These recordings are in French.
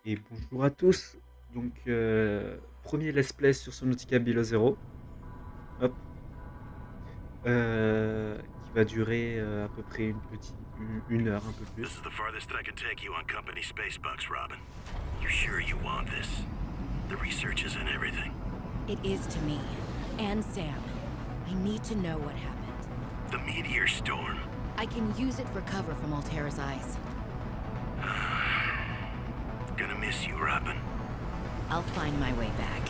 Et bonjour à tous. Donc, 1er let's play sur Subnautica Below Zero, hop, qui va durer, à peu près une heure, un peu This is plus. the farthest I can take you on company space bucks, Robin. You sure you want this? The research isn't everything. It is to me. And Sam. I need to know what happened. The meteor storm. I can use it for cover from Altera's eyes. Gonna miss you, Robin. I'll find my way back.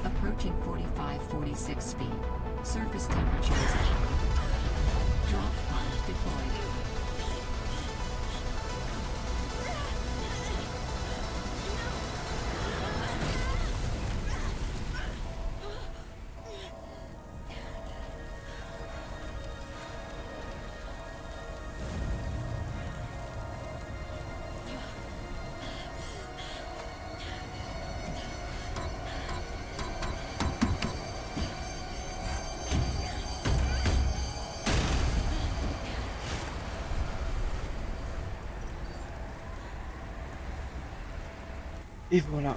Approaching 45-46 feet. Surface temperatures. Drop pod deployed. Et voilà.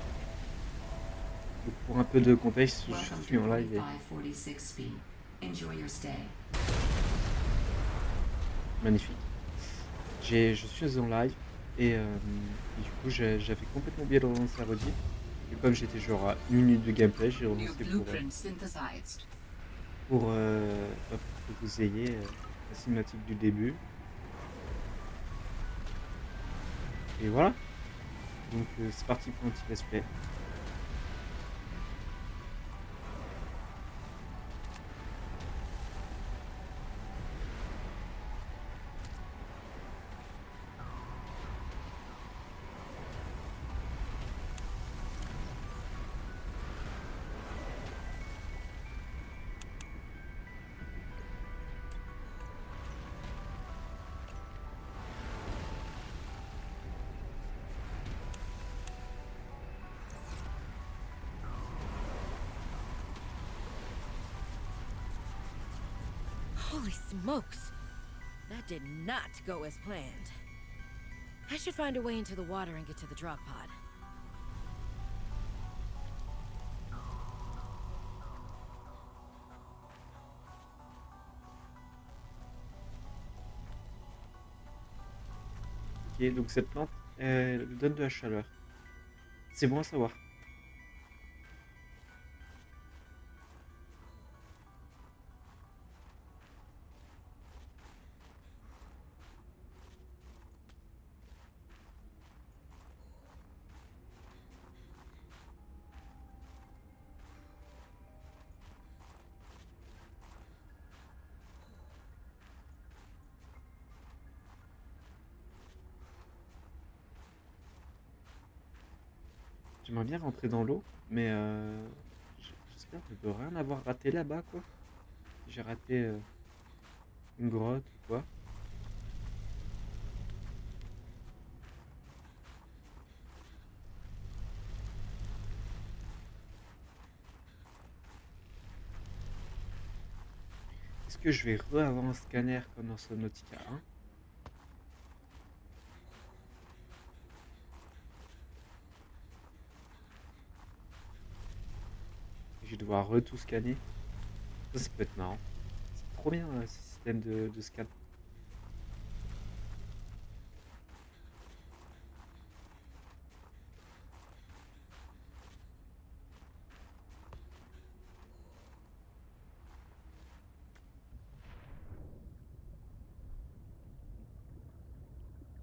Donc pour un peu de contexte, je Welcome suis to en live et 45-46 feet. Enjoy your stay. magnifique. Je suis en live et du coup, j'avais complètement oublié de relancer la rediff et comme j'étais genre à 1 minute de gameplay, j'ai New relancé blueprint synthesized. pour que vous ayez, la cinématique du début et voilà. Donc, c'est parti pour un petit let's play. Holy smokes! That did not go as planned. I should find a way into the water and get to the drop pod. OK, donc cette plante, elle donne de la chaleur. C'est bon à savoir. J'aimerais bien rentrer dans l'eau, mais j'espère de rien avoir raté là-bas, quoi. J'ai raté, une grotte ou quoi. Est-ce que je vais avoir un scanner comme dans Subnautica 1? Je vais devoir tout scanner? Ça peut être marrant. C'est trop bien, ce système de scan.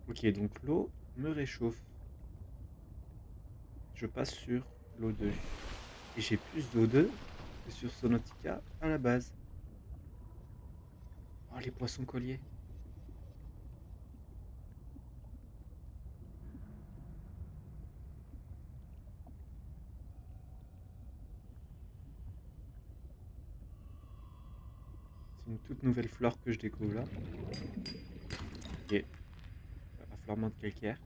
OK, donc l'eau me réchauffe. Je passe sur l'O2 et j'ai plus d'O2 que sur Subnautica à la base. Oh, les poissons colliers! C'est une toute nouvelle flore que je découvre là. OK, affleurement de calcaire,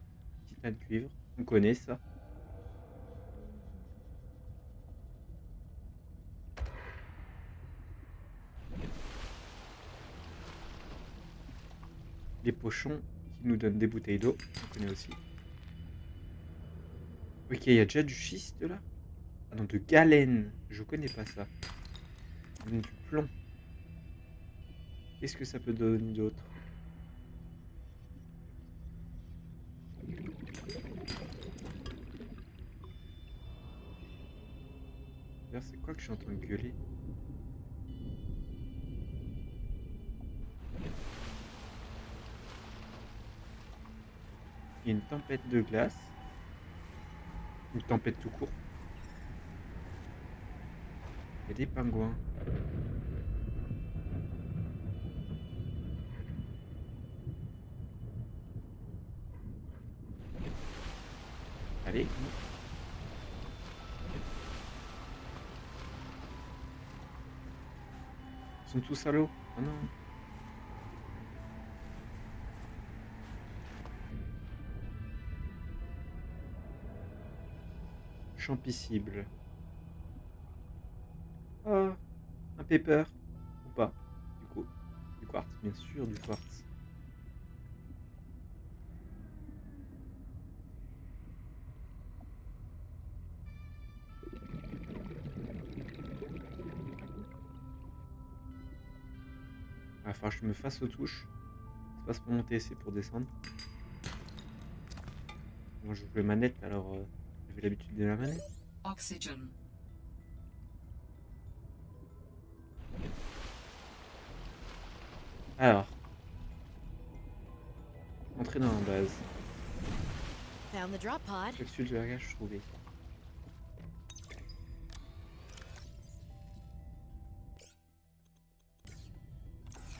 titane cuivre, on connaît ça. des pochons qui nous donnent des bouteilles d'eau, on connaît aussi. Ok, il y a déjà du schiste là? Ah non, de galène, je connais pas ça. Du plomb. Qu'est-ce que ça peut donner d'autre? D'ailleurs, c'est quoi que j'entends gueuler? Il y a une tempête de glace. Une tempête tout court. Il y a des pingouins. Allez. Ils sont tous à l'eau. Oh non. Champ-piscible. Oh, un paper. Ou pas, du coup. Du quartz, bien sûr, du quartz. Il va falloir que je me fasse aux touches. C'est pas pour monter, c'est pour descendre. Moi, je joue les manettes, alors j'avais l'habitude de la manette. Oxygen. Alors. Entrer dans la base. Found the drop pod. Capsule de langage trouvée.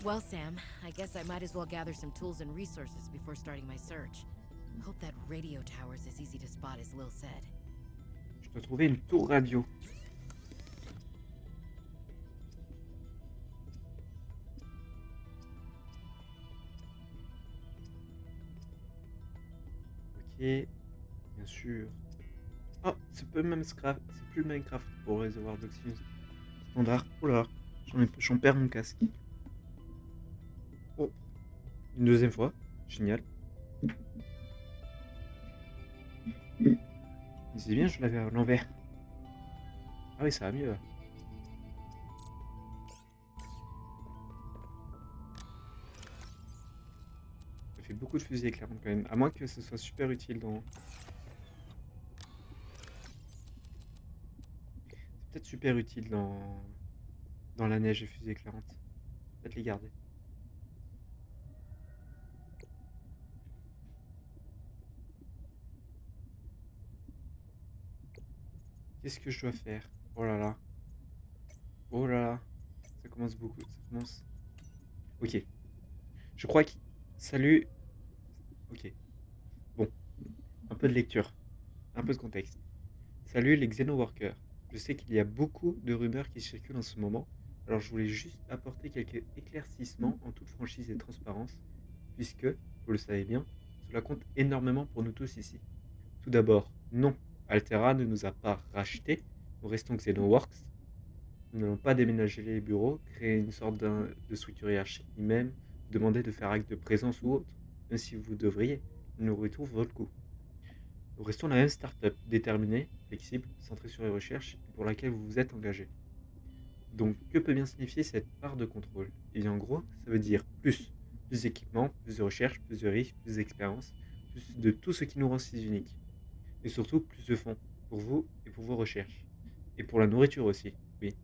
Well, Sam, I guess I might as well gather some tools and resources before starting my search. Hope that radio tower's as easy to spot as Lil said. Je dois trouver une tour radio. Ok, bien sûr. Oh, c'est plus le Minecraft pour le réservoir d'oxygène standard. Oh là, j'en perds mon casque. Oh, une deuxième fois, génial. C'est bien, je l'avais à l'envers. Ah oui, ça va mieux. Ça fait beaucoup de fusils éclairants quand même, à moins que ce soit super utile dans... C'est peut-être super utile dans la neige, les fusées éclairantes. Peut-être les garder. Qu'est-ce que je dois faire? Oh là là. Oh là là. Ça commence beaucoup. Ça commence... Ok. Je crois que... Salut. Ok. Bon. Un peu de lecture. Un peu de contexte. Salut les Xenoworkers. Je sais qu'il y a beaucoup de rumeurs qui circulent en ce moment. Alors je voulais juste apporter quelques éclaircissements en toute franchise et transparence. Puisque, vous le savez bien, cela compte énormément pour nous tous ici. Tout d'abord, non. Altera ne nous a pas rachetés. Nous restons Xenoworks. Nous n'allons pas déménager les bureaux, créer une sorte de structure hiérarchique, ni même demander de faire acte de présence ou autre, même si vous devriez. La nourriture vaut le coup. Nous restons la même start-up, déterminée, flexible, centrée sur les recherches et pour laquelle vous vous êtes engagé. Donc, que peut bien signifier cette part de contrôle? Et bien, en gros, ça veut dire plus. Plus d'équipements, plus de recherche, plus de risques, plus d'expérience, plus de tout ce qui nous rend si uniques. Et surtout, plus de fonds, pour vous et pour vos recherches. Et pour la nourriture aussi, oui.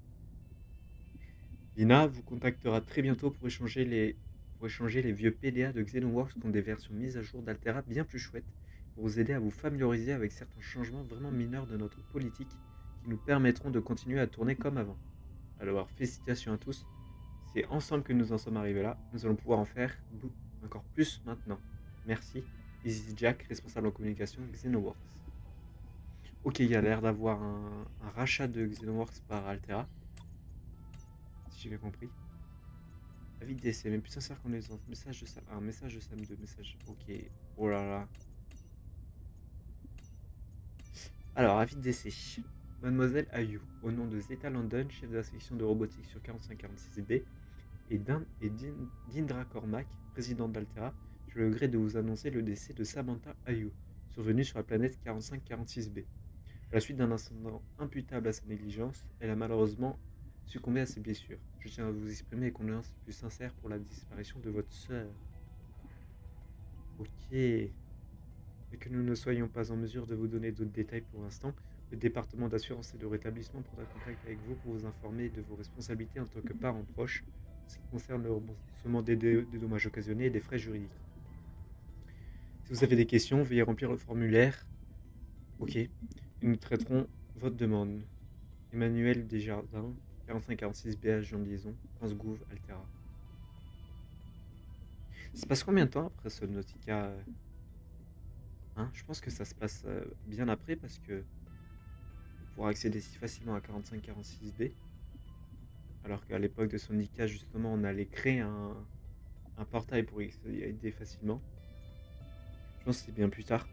Lina vous contactera très bientôt pour échanger les vieux PDA de Xenoworks contre des versions mises à jour d'Altera bien plus chouettes, pour vous aider à vous familiariser avec certains changements vraiment mineurs de notre politique qui nous permettront de continuer à tourner comme avant. Alors, félicitations à tous, c'est ensemble que nous en sommes arrivés là, nous allons pouvoir en faire encore plus maintenant. Merci, Easy Jack, responsable en communication Xenoworks. Ok, il y a l'air d'avoir un rachat de Xenoworks par Altera, si j'ai bien compris. Avis de décès, même plus sincère qu'on les autres. Message de Sam. Un message de Sam 2. Message. Ok. Oh là là. Alors, avis de décès. Mademoiselle Ayu, au nom de Zeta London, chef de la section de robotique sur 4546B, et Dindra Cormac, président d'Altera, j'ai le regret de vous annoncer le décès de Samantha Ayu, survenu sur la planète 4546b. À la suite d'un incident imputable à sa négligence, elle a malheureusement succombé à ses blessures. Je tiens à vous exprimer les condoléances les plus sincères pour la disparition de votre sœur. Ok. Et que nous ne soyons pas en mesure de vous donner d'autres détails pour l'instant, le département d'assurance et de rétablissement prendra contact avec vous pour vous informer de vos responsabilités en tant que parents proches, en ce qui concerne le remboursement des dommages occasionnés et des frais juridiques. Si vous avez des questions, veuillez remplir le formulaire. Ok. Et nous traiterons votre demande. Emmanuel Desjardins, 4546 BH en liaison, France Gouv, Altera. Ça se passe combien de temps après Subnautica hein? Je pense que ça se passe bien après parce que on pourra accéder si facilement à 4546B. Alors qu'à l'époque de Subnautica, justement, on allait créer un portail pour y aider facilement. Je pense que c'est bien plus tard.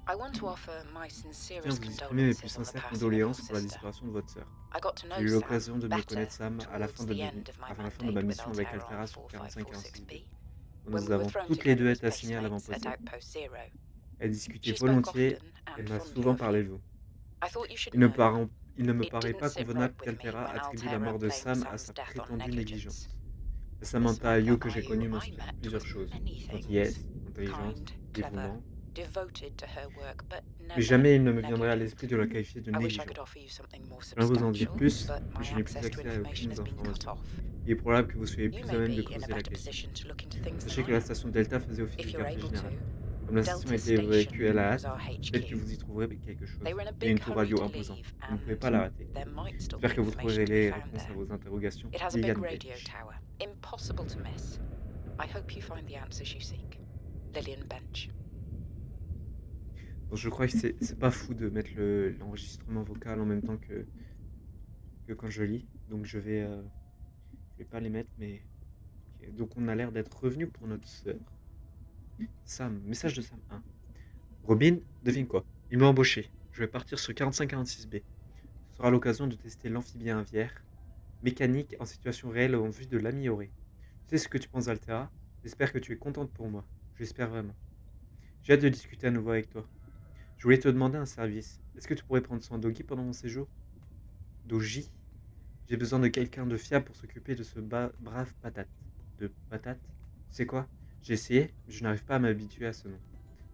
I want to offer my Je tiens à sincerest vous exprimer mes plus condolences on the sincères passing of your condoléances pour la sister. disparition de votre sœur. I got to know J'ai eu Sam l'occasion de mieux better connaître Sam à la towards fin de the ma, end of my avant la fin de ma mandate with mission avec Altera Altera on sur 4546B. 4546B. Nous When we were avons thrown toutes les together deux as été assignées à basemates at l'avant-poste. Outpost Zero, Elle discutait she spoke volontiers often et and m'a fondly souvent of parlé you. de vous. I thought you should Il ne, know. il ne me It paraît didn't pas sit convenable right with me qu'Altera when attribue la Altera mort de blamed Sam à Sam's sa death on prétendue negligence. négligence. La The Samantha Ayo que Samantha j'ai Ayu connue I mentionne met plusieurs was choses. many things. Gentillesse, intelligence, Kind, clever, dévouement. devoted to her work, but Mais never jamais il ne me viendrait à negligent. l'esprit de la qualifier de I wish I négligente. could offer you something more J'aimerais vous en dire substantial, plus, but mais my je n'ai plus access to accès à information aucune has been cut information. off. Il est probable que vous soyez You plus may à même de be in a creuser la better question. position to look into things Sachez than que I la am. station Delta faisait office If de you're quartier able général. to, Comme la station a Delta été évacuée à la Station was hâte, our peut-être que HQ. vous y trouverez quelque chose. They were in a Il y a une big tour hurry radio to imposante. leave, Vous ne pouvez and pas la rater. there might still be J'espère que vous information trouverez to be les found réponses à there. vos interrogations. It has a Lillian big radio Bench. tower, impossible to miss. I hope you find the answers you seek. Lillian Bench. Donc je crois que c'est pas fou de mettre l'enregistrement vocal en même temps que quand je lis. Donc je vais pas les mettre, mais ok. Donc on a l'air d'être revenu pour notre sœur. Sam, message de Sam 1. Robin, devine quoi? Il m'a embauché. Je vais partir sur 4546B. Ce sera l'occasion de tester l'amphibien aviaire mécanique en situation réelle en vue de l'améliorer. Je sais ce que tu penses d'Altera. J'espère que tu es contente pour moi. J'espère vraiment. J'ai hâte de discuter à nouveau avec toi. Je voulais te demander un service. Est-ce que tu pourrais prendre soin d'Ogi pendant mon séjour? Doji? J'ai besoin de quelqu'un de fiable pour s'occuper de ce brave patate. De patate? Tu sais quoi? J'ai essayé, mais je n'arrive pas à m'habituer à ce nom.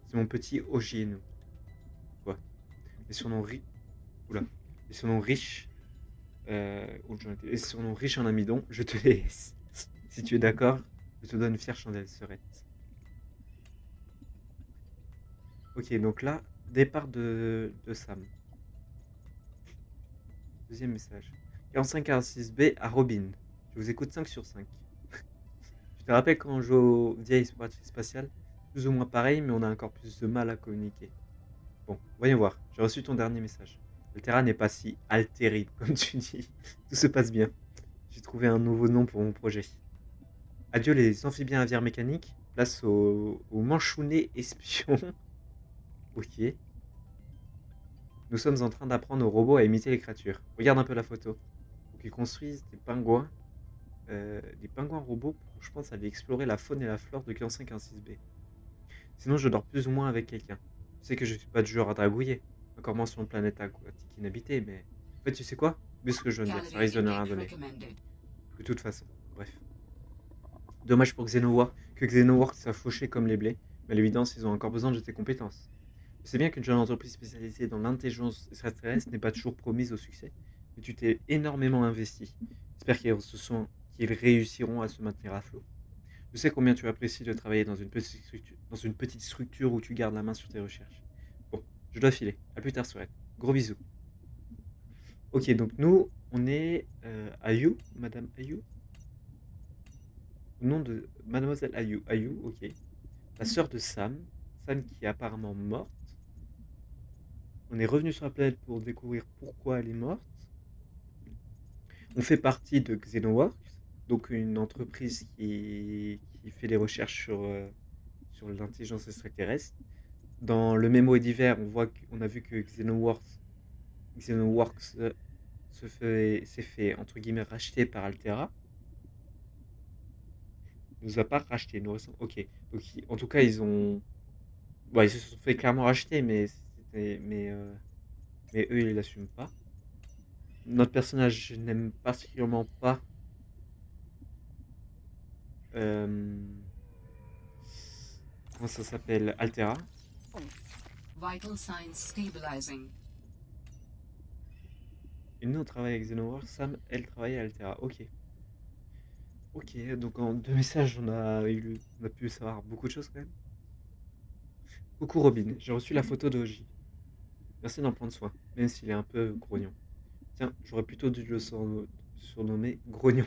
C'est mon petit Ogino. Quoi? Les surnoms Oula. Les surnoms riches. Les surnoms riches en amidon, je te laisse. Si tu es d'accord, je te donne une fière chandelle, Serette. Ok, donc là, départ de Sam. Deuxième message. 4546B à Robin. Je vous écoute 5 sur 5. Tu te rappelles quand on joue aux vieilles spatiales? Plus ou moins pareil, mais on a encore plus de mal à communiquer. Bon, voyons voir. J'ai reçu ton dernier message. Altera n'est pas si altérable comme tu dis. Tout se passe bien. J'ai trouvé un nouveau nom pour mon projet. Adieu les amphibiens aviaires mécaniques. Place aux manchounets espions. Ok. Nous sommes en train d'apprendre aux robots à imiter les créatures. Regarde un peu la photo. Donc ils construisent des pingouins. Des pingouins robots pour, je pense, aller explorer la faune et la flore de 4516B. Sinon, je dors plus ou moins avec quelqu'un. Tu sais que je suis pas du genre à dragouiller. Encore moins sur une planète aquatique inhabitée, mais... En fait, tu sais quoi? Vu ce que je viens de dire, ça risque de ne rien donner. De toute façon, bref. Dommage pour Xenoworks soit fauché comme les blés, mais à l'évidence, ils ont encore besoin de tes compétences. Je sais bien qu'une jeune entreprise spécialisée dans l'intelligence extraterrestre n'est pas toujours promise au succès, mais tu t'es énormément investi. J'espère qu'ils réussiront à se maintenir à flot. Je sais combien tu apprécies de travailler dans une petite structure où tu gardes la main sur tes recherches. Bon, je dois filer. À plus tard, Sorette. Gros bisous. Ok, donc nous, on est Ayu, Madame Ayu. Au nom de Mademoiselle Ayu. Ayu, ok. La sœur de Sam. Sam qui est apparemment morte. On est revenu sur la planète pour découvrir pourquoi elle est morte. On fait partie de Xenoworks, donc une entreprise qui fait des recherches sur l'intelligence extraterrestre. Dans le mémo d'hiver, on a vu que Xenoworks s'est fait entre guillemets racheter par Altera. Nous a pas racheté, nous ressent OK. Donc en tout cas, ils ont bah, ils se sont fait clairement racheter, mais eux, ils l'assument pas. Notre personnage, je n'aime particulièrement pas, hem, comment ça s'appelle? Altera. Vital signs stabilizing. Et nous, on travaille avec Xenoworks. Sam, elle travaille à Altera. OK. OK, donc en 2 messages, on a pu savoir beaucoup de choses quand même. Coucou Robin, j'ai reçu la photo d'Oji. Merci d'en prendre soin, même s'il est un peu grognon. Tiens, j'aurais plutôt dû le surnommer Grognon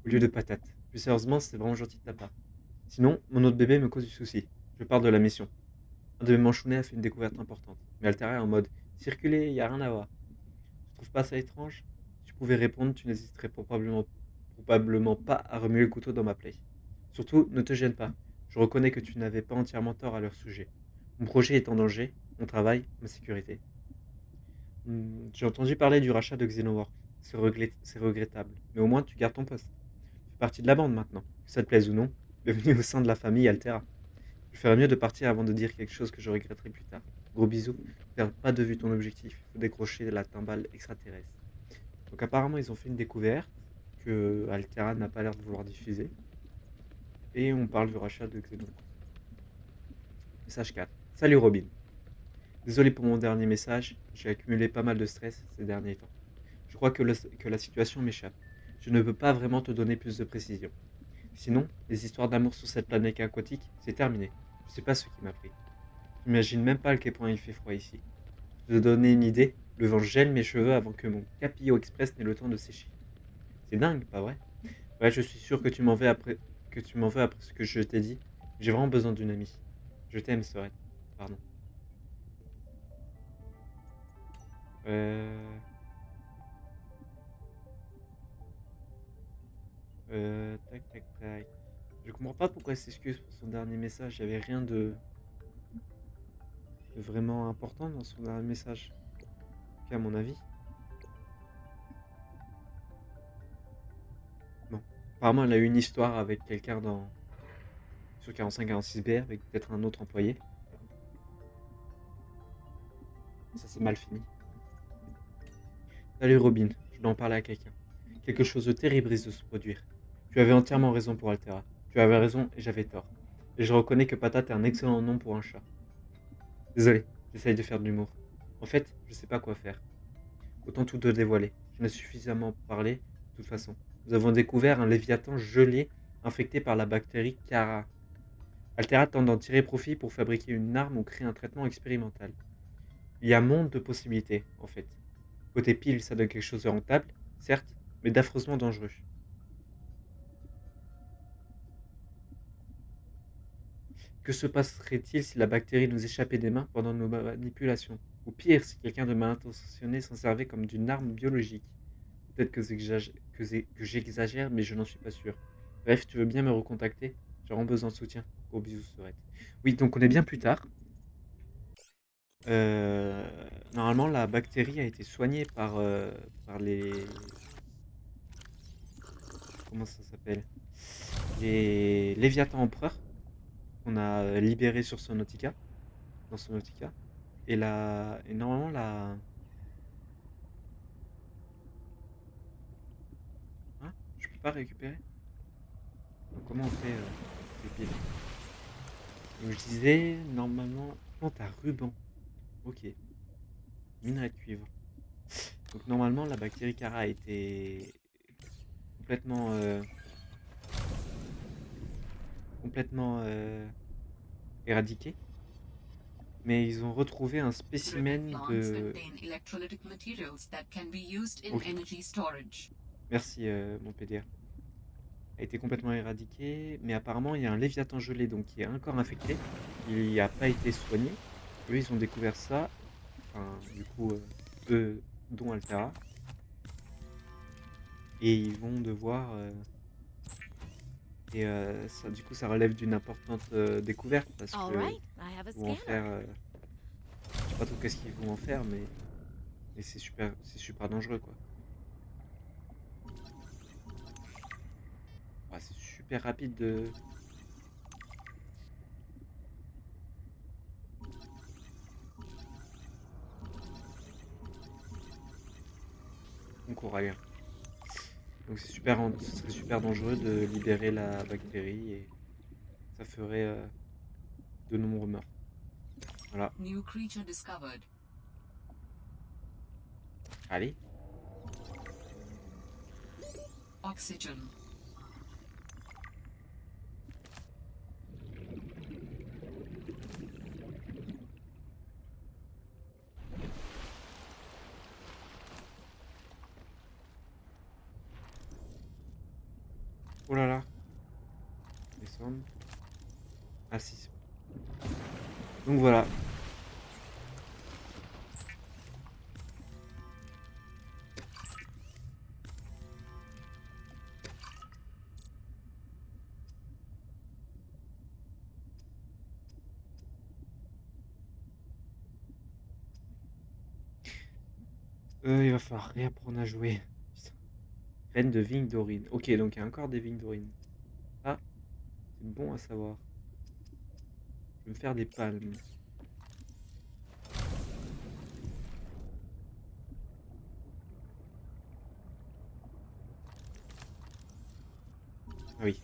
au lieu de Patate. Plus sérieusement, c'est vraiment gentil de ta part. Sinon, mon autre bébé me cause du souci. Je pars de la mission. Un de mes manchounets a fait une découverte importante, mais Altera est en mode circuler, y a rien à voir. Tu trouves pas ça étrange? Si tu pouvais répondre, tu n'hésiterais probablement pas à remuer le couteau dans ma plaie. Surtout, ne te gêne pas. Je reconnais que tu n'avais pas entièrement tort à leur sujet. Mon projet est en danger, mon travail, ma sécurité. J'ai entendu parler du rachat de Xenowar. C'est regrettable, mais au moins tu gardes ton poste. Tu fais partie de la bande maintenant, que ça te plaise ou non. Bienvenue au sein de la famille Altera. Je ferais mieux de partir avant de dire quelque chose que je regretterai plus tard. Gros bisous, ne perds pas de vue ton objectif, il faut décrocher la timbale extraterrestre. Donc apparemment ils ont fait une découverte que Altera n'a pas l'air de vouloir diffuser. Et on parle du rachat de Xenowar. Message 4. Salut Robin. Désolé pour mon dernier message, j'ai accumulé pas mal de stress ces derniers temps. Je crois que la situation m'échappe. Je ne peux pas vraiment te donner plus de précisions. Sinon, les histoires d'amour sur cette planète aquatique, c'est terminé. Je sais pas ce qui m'a pris. J'imagine même pas à quel point il fait froid ici. Pour te donner une idée, le vent gèle mes cheveux avant que mon Capillo Express n'ait le temps de sécher. C'est dingue, pas vrai? Ouais, je suis sûr que tu m'en veux après ce que je t'ai dit. J'ai vraiment besoin d'une amie. Je t'aime, Sorette. Pardon. Euh... Tac, tac, tac. Je comprends pas pourquoi elle s'excuse pour son dernier message. Il y avait rien de vraiment important dans son dernier message. En tout cas, à mon avis. Bon. Apparemment, elle a eu une histoire avec quelqu'un sur 45-46 BR, avec peut-être un autre employé. Ça s'est mal fini. Salut Robin, je dois en parler à quelqu'un. Quelque chose de terrible risque de se produire. Tu avais entièrement raison pour Altera. Tu avais raison et j'avais tort. Et je reconnais que Patate est un excellent nom pour un chat. Désolé, j'essaye de faire de l'humour. En fait, je sais pas quoi faire. Autant tout te dévoiler. J'en ai suffisamment parlé, de toute façon. Nous avons découvert un léviathan gelé infecté par la bactérie Cara. Altera tente d'en tirer profit pour fabriquer une arme ou créer un traitement expérimental. Il y a un monde de possibilités, en fait. Côté pile, ça donne quelque chose de rentable, certes, mais d'affreusement dangereux. Que se passerait-il si la bactérie nous échappait des mains pendant nos manipulations? Ou pire, si quelqu'un de mal intentionné s'en servait comme d'une arme biologique? Peut-être que j'exagère, mais je n'en suis pas sûr. Bref, tu veux bien me recontacter? J'ai vraiment besoin de soutien. Gros bisous, Sorette. Oui, donc on est bien plus tard. Euh, Normalement, la bactérie a été soignée par les... Comment ça s'appelle? Les Léviathans empereurs qu'on a libérés sur Sonautica, dans Sonautica. Et normalement, hein? Je peux pas récupérer? Donc, comment on fait les piles? Donc, je disais, normalement, plante à ruban. Ok, minerai de cuivre. Donc, normalement, la bactérie Cara a été complètement, complètement éradiquée. Mais ils ont retrouvé un spécimen Plants de... contain electrolytic materials that can be used in Ok. energy storage. Merci, mon PDR. A été complètement éradiqué, mais apparemment il y a un léviathan gelé donc qui est encore infecté. Il n'a pas été soigné. Eux, ils ont découvert ça. Enfin, du coup, eux, dont Altera. Et ils vont devoir. Ça, du coup, ça relève d'une importante découverte parce All que right, I have a ils vont en faire. scanner. Je sais pas trop qu'est-ce qu'ils vont en faire, mais c'est super dangereux quoi. Ouais, c'est super rapide de... On court, allez. Donc c'est super, ce serait super dangereux de libérer la bactérie et ça ferait de nombreux meurtres. Voilà, New creature discovered. allez. Oxygen. Oh là là. Descendre. Ah si. Donc voilà. Il va falloir réapprendre à jouer. Putain. Graines de vigne d'Orine. Ok, donc il y a encore des vignes d'Orine. Ah, c'est bon à savoir. Je vais me faire des palmes. Ah oui.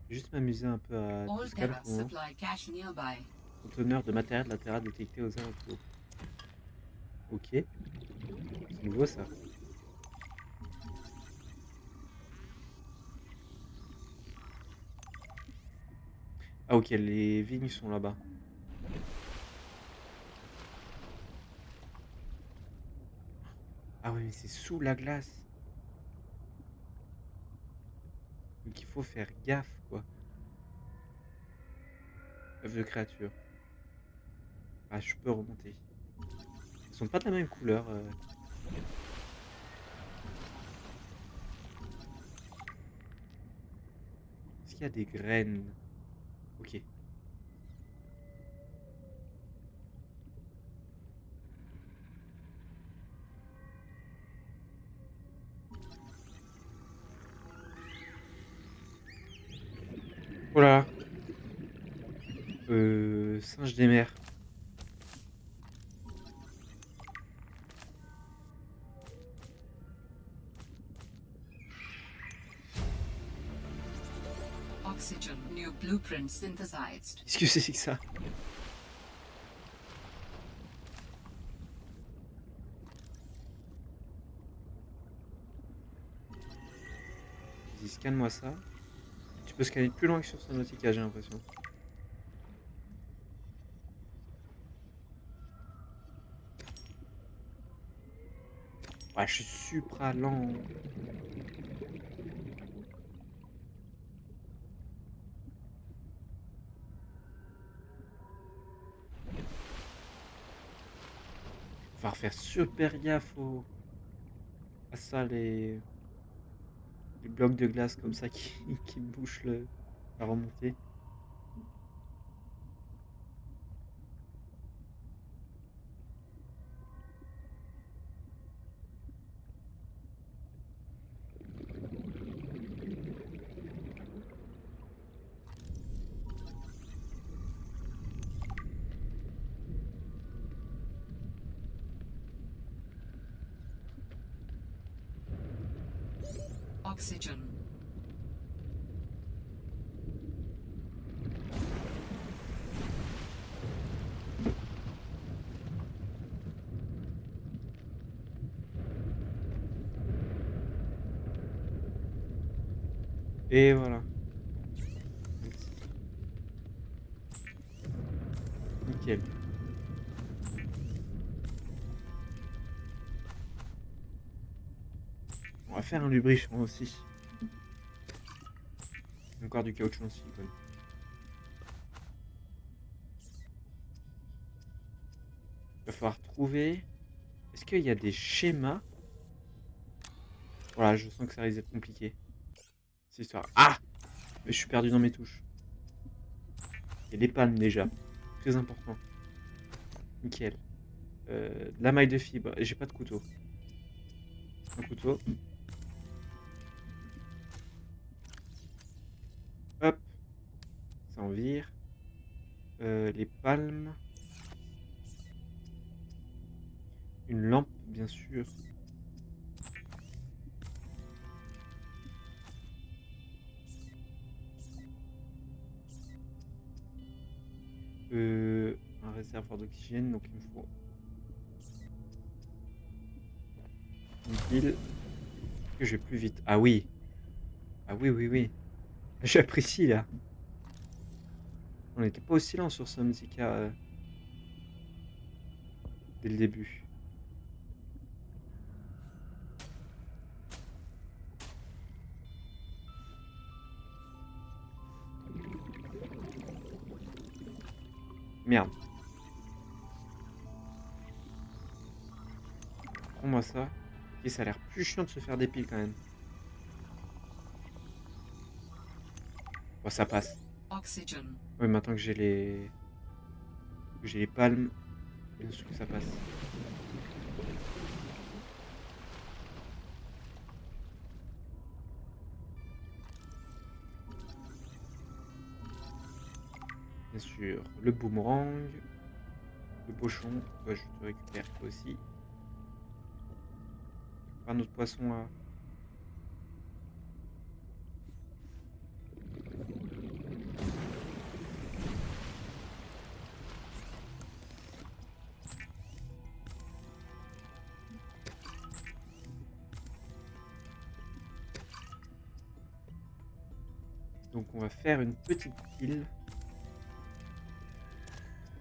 Je vais juste m'amuser un peu à tout All scan Terra pour le moment. supply cache nearby. Conteneur de matériel latéral détecté aux alentours. Ok. C'est nouveau ça. Ah ok, les vignes sont là-bas. Ah oui, mais c'est sous la glace. Donc il faut faire gaffe, quoi. Œuf de créature. Ah, je peux remonter. Elles sont pas de la même couleur. Est-ce qu'il y a des graines? Ok. Oh là là. Singe des mers. Oxygen. New blueprint synthesized. Qu'est-ce que c'est que ça? Vas-y, scanne-moi ça. Tu peux scanner plus loin que sur Subnautica, j'ai l'impression. Ouais, je suis supra lent. Faut faire super gaffe à ça, les blocs de glace comme ça qui, qui bouchent la remontée. Oxygen. Et voilà. Nickel. On va faire un lubrifiant aussi. Encore du caoutchouc en silicone. Il va falloir trouver... Est-ce qu'il y a des schémas? Voilà, je sens que ça risque d'être compliqué. Cette histoire. Ah! Mais je suis perdu dans mes touches. Il y a des palmes déjà. Très important. Nickel. De la maille de fibre. Et j'ai pas de couteau. Un couteau. Hop, ça en vire. Les palmes. Une lampe, bien sûr. Un réservoir d'oxygène, donc il me faut une pile. Que je vais plus vite. Ah oui. Ah oui, oui, oui. J'apprécie là. On n'était pas aussi lent sur Subnautica dès le début. Merde. Prends-moi ça. Ok, ça a l'air plus chiant de se faire des piles quand même. Bon, ça passe. Oxygen. Oui, maintenant que j'ai les palmes, bien sûr que ça passe. Bien sûr, le boomerang, le pochon, toi je te récupère toi aussi. Pas notre poisson là. Donc on va faire une petite pile.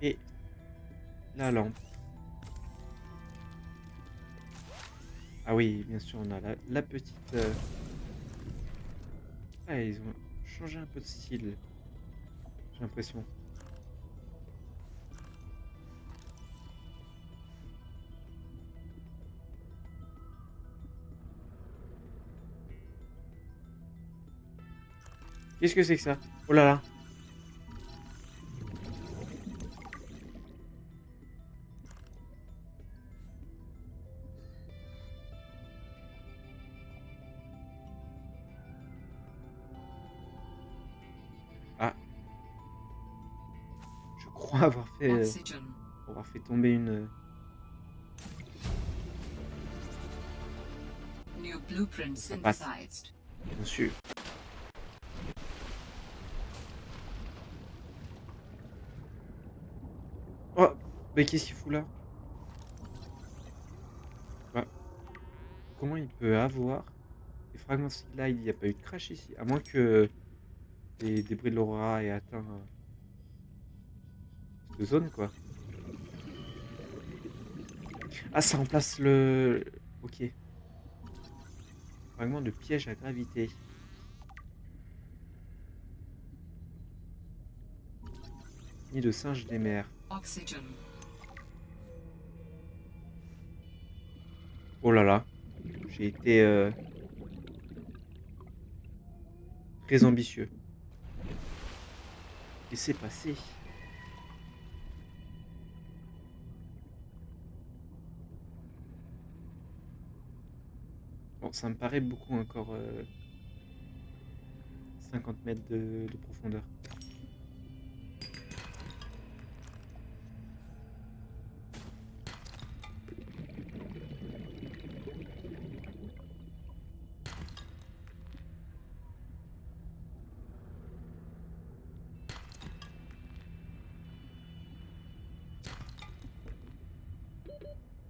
Et la lampe. Ah oui, bien sûr, on a la petite... Ah, ils ont changé un peu de style, j'ai l'impression. Qu'est-ce que c'est que ça? Oh là là! Ah, je crois Oxygen. avoir fait tomber une... New blueprint Ça passe, synthesized. bien sûr. Oh! Mais qu'est-ce qu'il fout là? Bah, comment il peut avoir des fragments de slide? Il n'y a pas eu de crash ici, à moins que les débris de l'aurora aient atteint cette zone, quoi. Ah, ça remplace le... Ok. Fragment de piège à gravité. Nid de singe des mers. Oxygen. Oh là là. J'ai été très ambitieux. Et c'est passé. Bon, ça me paraît beaucoup encore 50 mètres de profondeur.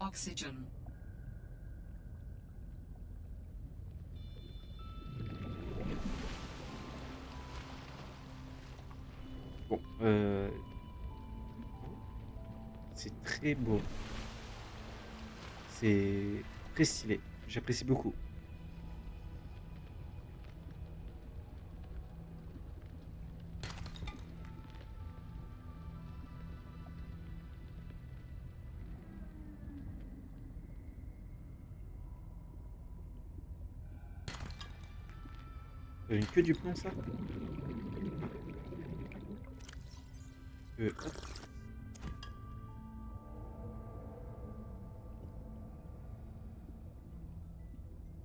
Oxygen. Bon, c'est très beau. C'est très stylé. J'apprécie beaucoup. Ça donne que du plomb, ça? Hop.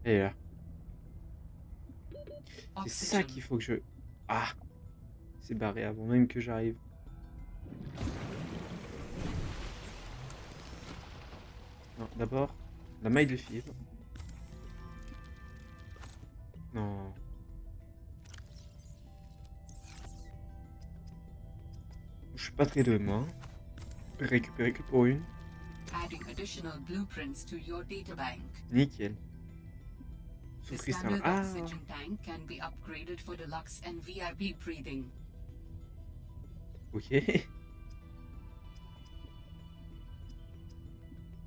Elle est là. C'est ça Oxygen. qu'il faut que je... Ah! C'est barré avant même que j'arrive. Non, d'abord, la maille de fibre. Non. Je suis pas très doué, moi. Je peux récupérer que pour une. Adding additional blueprints to your databank. Nickel. The Sous-cristal. standard Ah! oxygen tank can be upgraded for deluxe and VIP breathing. Ok.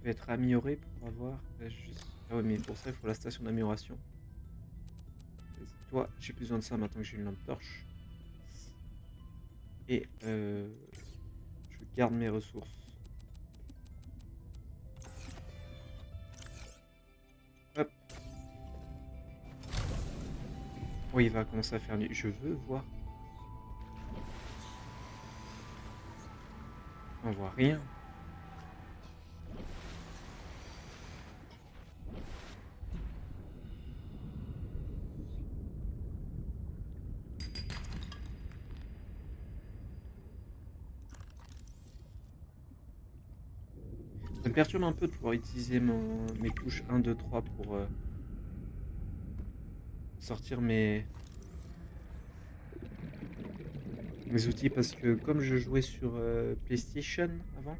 Peut être amélioré pour avoir... Ah ouais, mais pour ça, il faut la station d'amélioration. Vas-y, toi, j'ai besoin de ça maintenant que j'ai une lampe torche. Et je garde mes ressources. Hop. Oh, il va commencer à faire nuit. Je veux voir. On voit rien. Ça me perturbe un peu de pouvoir utiliser mes touches 1, 2, 3 pour sortir mes outils parce que comme je jouais sur PlayStation avant,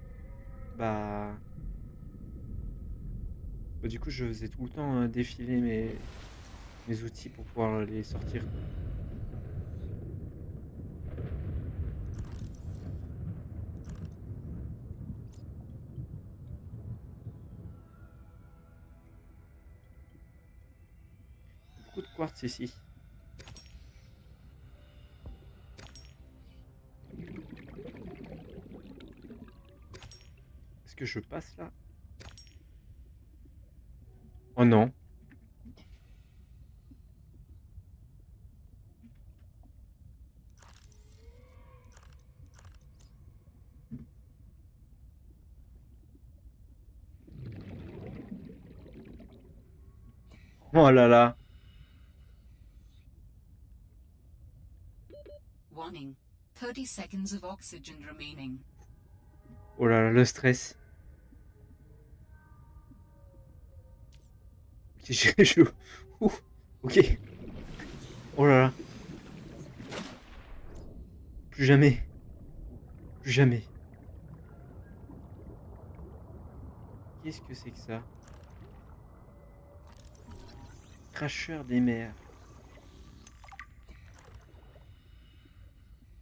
bah, du coup je faisais tout le temps défiler mes outils pour pouvoir les sortir, quoi. Beaucoup de quartz ici. Est-ce que je passe là? Oh non. Oh là là. Warning. 30 seconds of oxygen remaining. Oh là là, le stress. Ok, Ouh, ok. Oh là là. Plus jamais. Plus jamais. Qu'est-ce que c'est que ça? Cracheur des mers.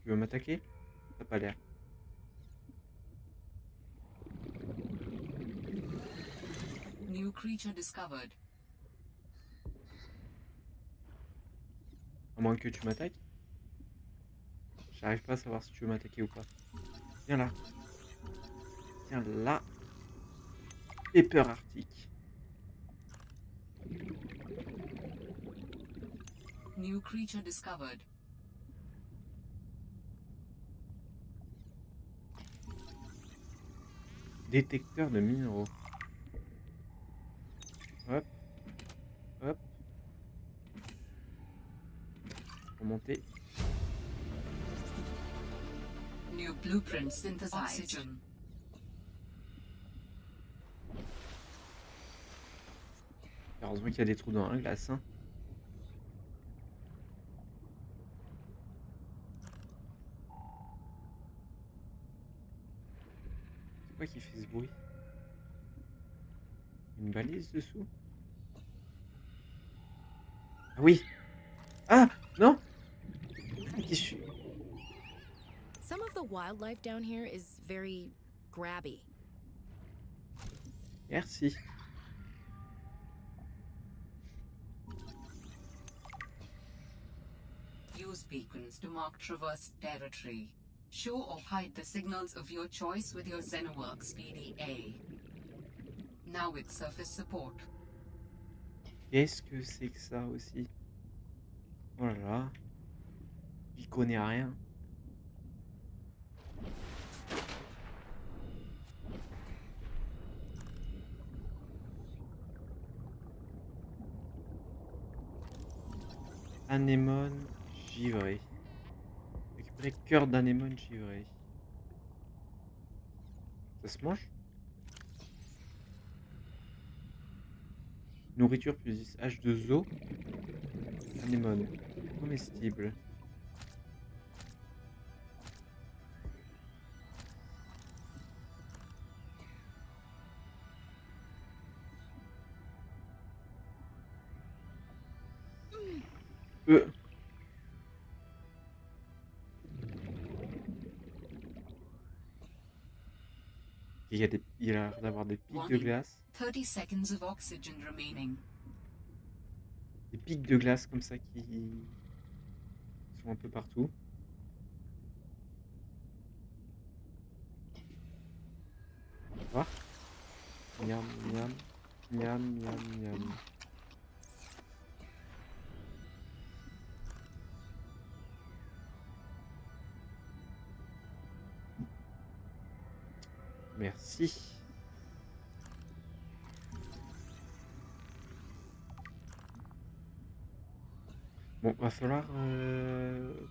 Tu veux m'attaquer? T'as pas l'air. New creature discovered. À moins que tu m'attaques. J'arrive pas à savoir si tu veux m'attaquer ou pas. Viens là. Viens là. Pepper arctique. New creature discovered. Détecteur de minéraux. Hop. Hop. Remonter. New blueprint synthesized. Oxygen. Heureusement qu'il y a des trous dans la glace, hein. C'est quoi qui fait ce bruit? Une balise dessous? Ah oui! Ah! Non! Qu'est-ce que Some of the wildlife down here is very grabby. Merci. Use beacons to mark traversed territory. Show or hide the signals of your choice with your Xenoworks PDA. Now with surface support. Qu'est-ce que c'est que ça aussi? Oh là là. J'y connais rien. anémone givré. Récupérer cœur d'anémone givré. Ça se mange? Nourriture plus 10. H2O. Anémone. Comestible. Euh. Il y a l'air d'avoir des pics de Warning. glace. 30 seconds of oxygen remaining. Des pics de glace comme ça qui sont un peu partout. Voir. Miam, miam. Miam, miam, miam. Merci. Bon, va falloir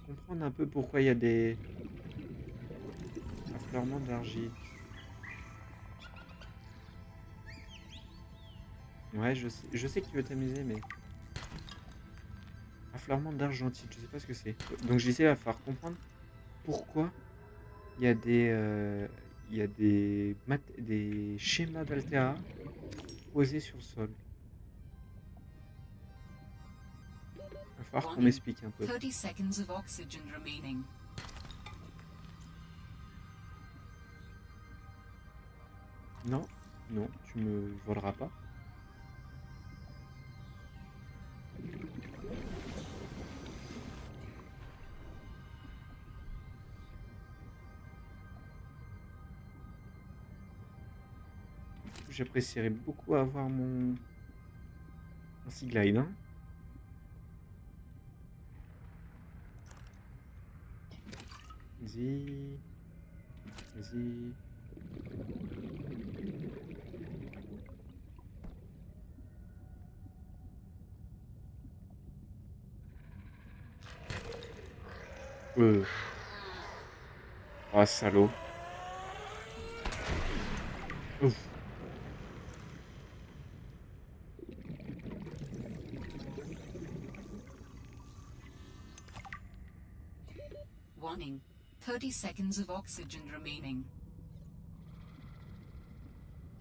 comprendre un peu pourquoi il y a des affleurements d'argile. Ouais, je sais que tu veux t'amuser, mais affleurement d'argentite, je sais pas ce que c'est. Donc j'essaie, il va falloir comprendre pourquoi il y a des schémas d'Altera posés sur le sol. Il va falloir qu'on Warning. m'explique un peu. 30 seconds of oxygen remaining. Non, non, tu me voleras pas. J'apprécierais beaucoup avoir mon Sea Glide, hein. Vas-y. Vas-y. Oh, salaud. Ouf. Warning. 30 seconds of oxygen remaining.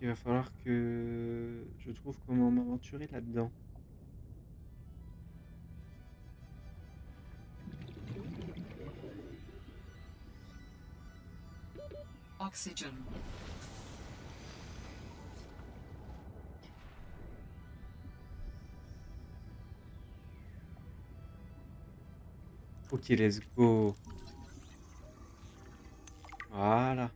Il va falloir que je trouve comment m'aventurer là-dedans. Oxygen. Ok, let's go. Voilà.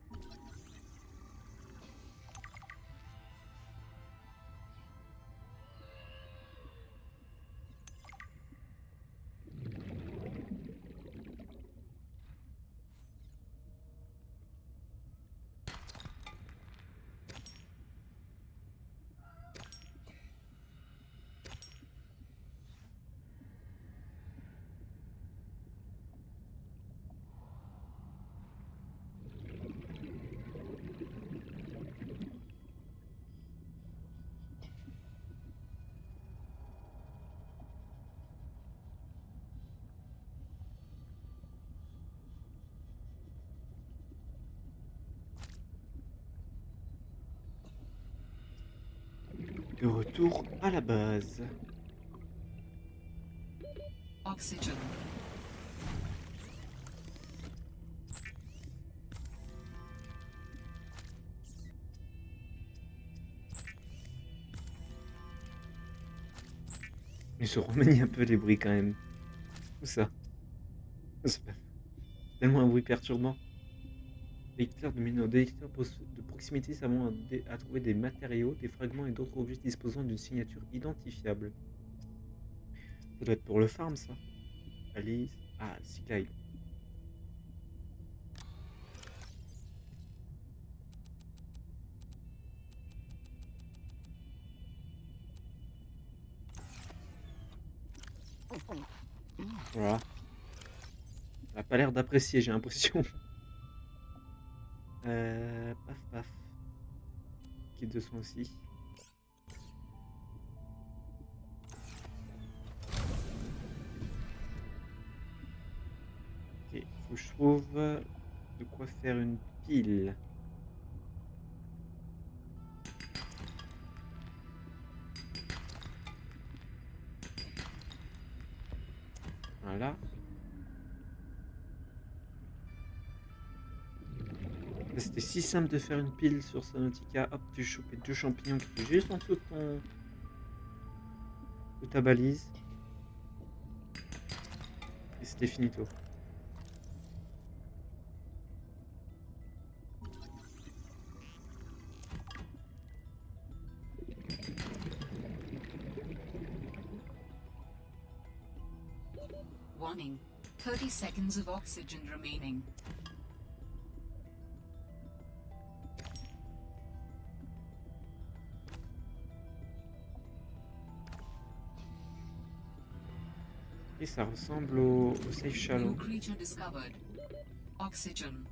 De retour à la base. Oxygen. Il se remanie un peu les bruits quand même. Où ça? C'est tellement un bruit perturbant. Détecteur de minéraux. Détecteur de proximité servant à trouver des matériaux, des fragments et d'autres objets disposant d'une signature identifiable. Ça doit être pour le farm, ça. Alice. Ah, Sea Glide. Voilà. Elle a pas l'air d'apprécier, j'ai l'impression. Paf paf. Kit de soins aussi. Ok, faut que je trouve de quoi faire une pile. Voilà. C'était si simple de faire une pile sur Subnautica. Hop, tu chopais 2 champignons qui étaient juste en dessous de ta balise. Et c'était finito. Warning. 30 seconds of oxygen remaining. Et ça ressemble au Safe New Shallow. creature discovered. Oxygen.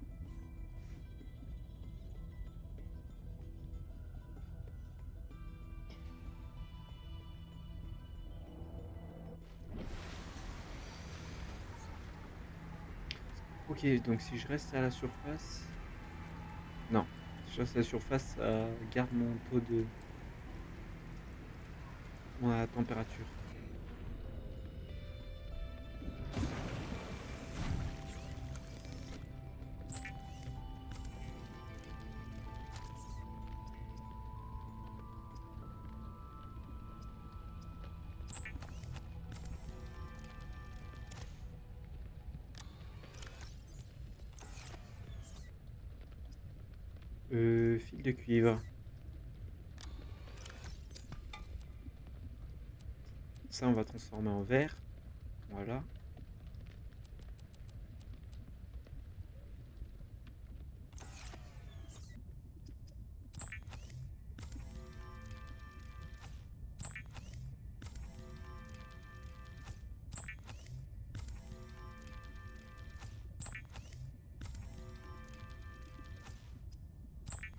Ok, donc si je reste à la surface... Non, si je reste à la surface, ça garde mon taux de... ma température. Fil de cuivre. Ça, on va transformer en verre. Voilà.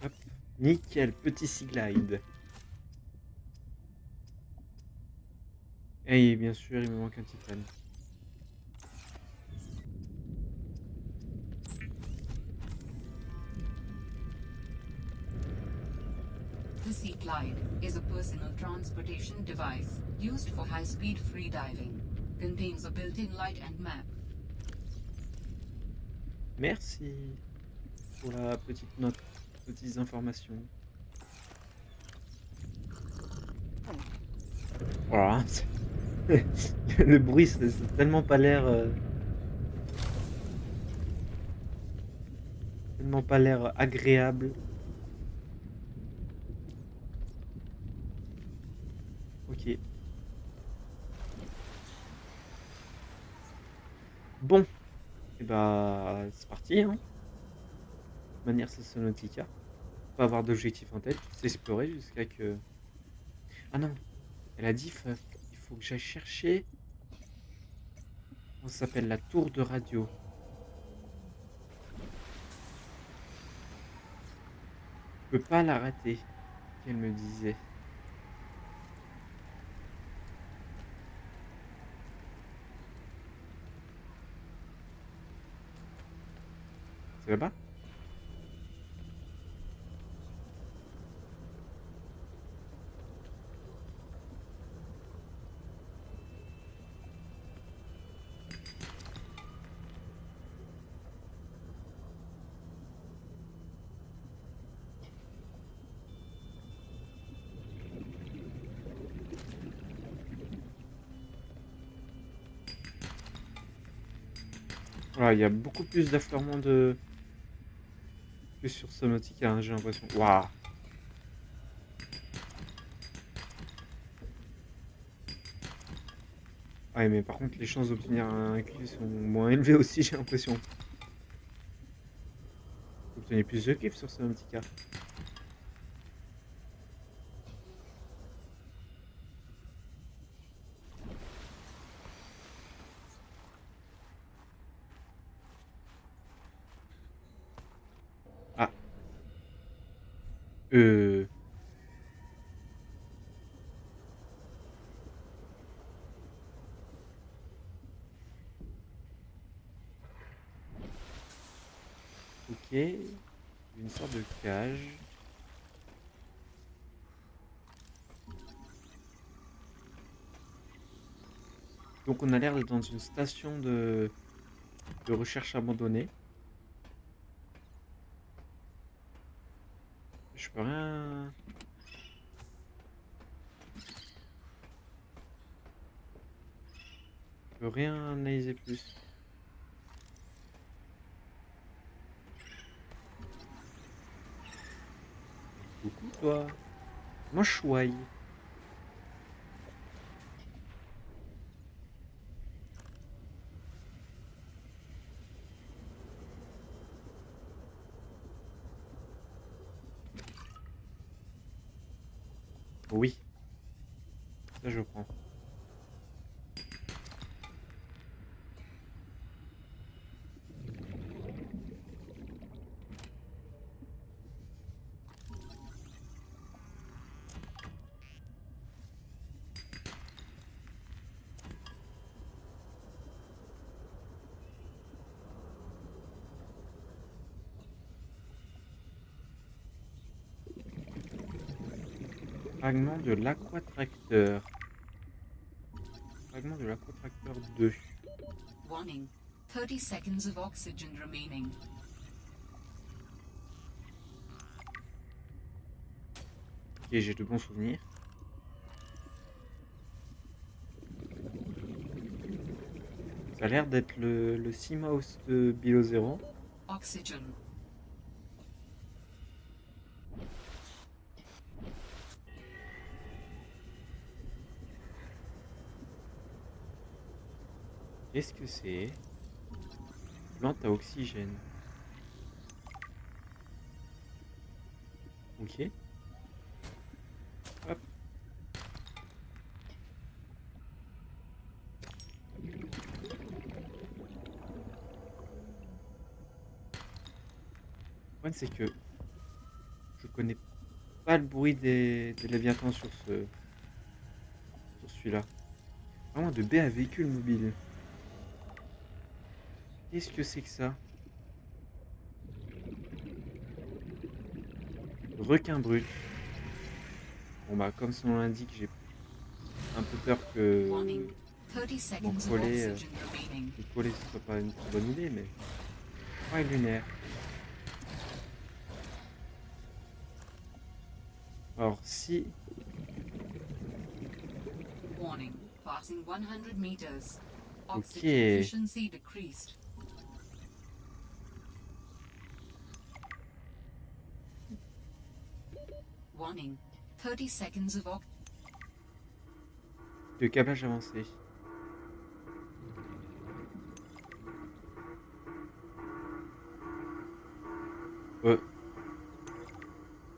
Hop. Nickel, petit Sea Glide. Et bien sûr, il me manque un titane. The Sea Glide is a personal transportation device used for high-speed freediving. Contains a built-in light and map. Merci pour la petite note, petites informations. Voilà. Le bruit, ça tellement pas l'air... tellement pas l'air agréable. Ok. Bon. Et bah, c'est parti, hein. De manière, c'est Subnautica. Pas avoir d'objectif en tête, juste explorer jusqu'à que... Ah non, elle a dit il faut que j'aille chercher... Comment ça s'appelle? La tour de radio. Je peux pas la rater, qu'elle me disait. C'est là-bas? Voilà, il y a beaucoup plus d'affleurements de... que sur Subnautica, hein, j'ai l'impression. Waouh! Ouais, mais par contre, les chances d'obtenir un cuivre sont moins élevées aussi, j'ai l'impression. Obtenir plus de cuivre sur Subnautica. Euh... Ok. Une sorte de cage. Donc on a l'air d'être dans une station de recherche abandonnée. Je peux rien... Je peux rien analyser plus. Coucou toi. Moi chouaille. Oui, ça je prends. Fragment de l'aquatracteur. Fragment de l'aquatracteur 2. Warning. 30 seconds of oxygen remaining. Ok, j'ai de bons souvenirs. Ça a l'air d'être le Seamouse de Below Zero. Oxygen. Qu'est-ce que c'est? Plante à oxygène. Ok. Hop. Le problème c'est que je connais pas le bruit des Léviathans sur celui-là. Vraiment de B à véhicule mobile. Qu'est-ce que c'est que ça? Requin brut. Bon bah comme son nom l'indique, j'ai un peu peur que Warning. 30 m'en seconds of coller, oxygen remaining. me coller ce soit pas une très bonne idée, mais... Ouais, lunaire. Alors si... Warning. Passing 100 meters. Ok. Oxygen efficiency decreased. Warning. 30 seconds of oxygen. Le câblage avancé.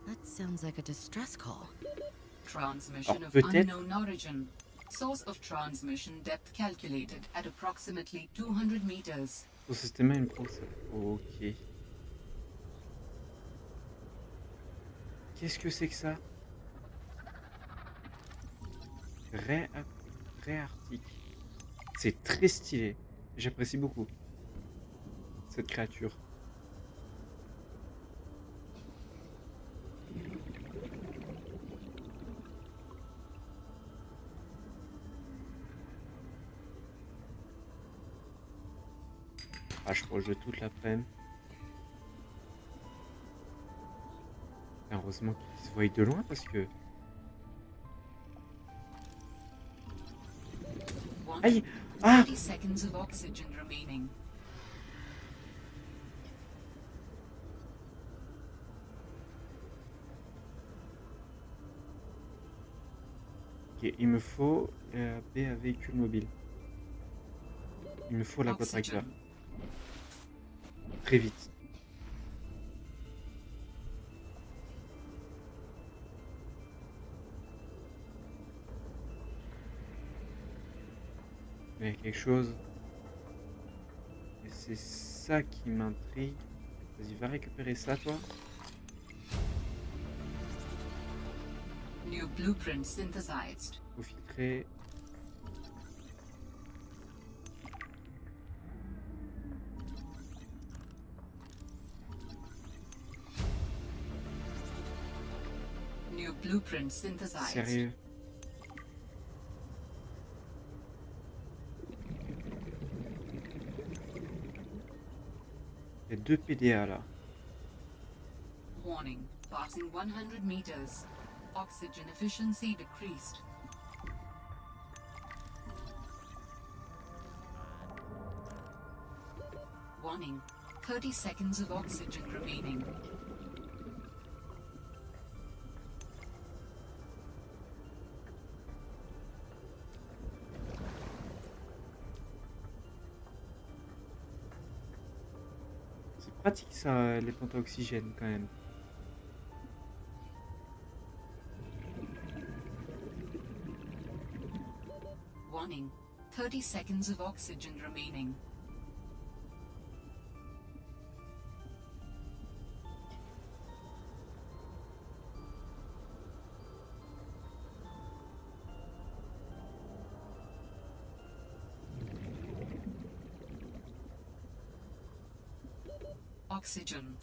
That sounds like a distress call. Transmission Alors, of peut-être- unknown origin. Source of transmission depth calculated at approximately 200 meters. Son système a une procès. Ok. Qu'est-ce que c'est que ça? Ray, Ray Arctique. C'est très stylé. J'apprécie beaucoup cette créature. Ah, je pourrais jouer toute l'après-midi. Heureusement qu'ils se voient de loin parce que... Aïe! Ah! 30 seconds of oxygen remaining. Ok, il me faut B à véhicule mobile. Il me faut l'aquatracteur. Oxygen. Très vite. Il y a quelque chose. Et c'est ça qui m'intrigue. Vas-y, va récupérer ça, toi. New blueprint synthesized. Faut filtrer. New blueprint synthesized. Sérieux. Il y a 2 PDA là. Warning. Passing 100 meters. Oxygen efficiency decreased. Warning. 30 seconds of oxygen remaining. C'est pratique ça, les plantes à oxygène quand même. Warning. 30 seconds of oxygen remaining. Oxygen.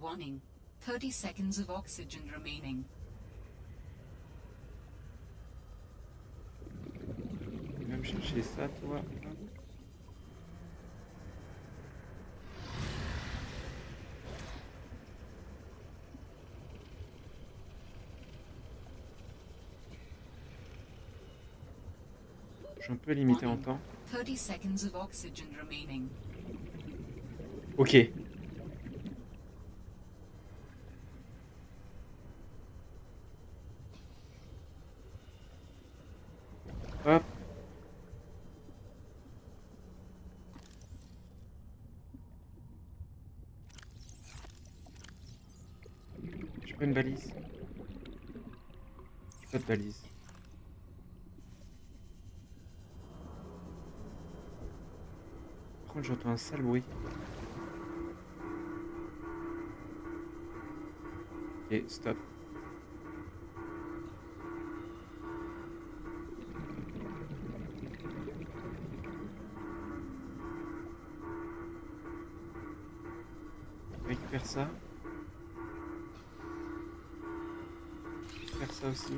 Warning. 30 seconds of oxygen remaining. Même chercher ça, toi. Je suis un peu limité en temps. 30 seconds of oxygen remaining. Ok. Hop. J'ai pas une balise. J'ai pas de balise. Par contre, j'entends un sale bruit. Ok, stop. Récupère ça. Récupère ça aussi.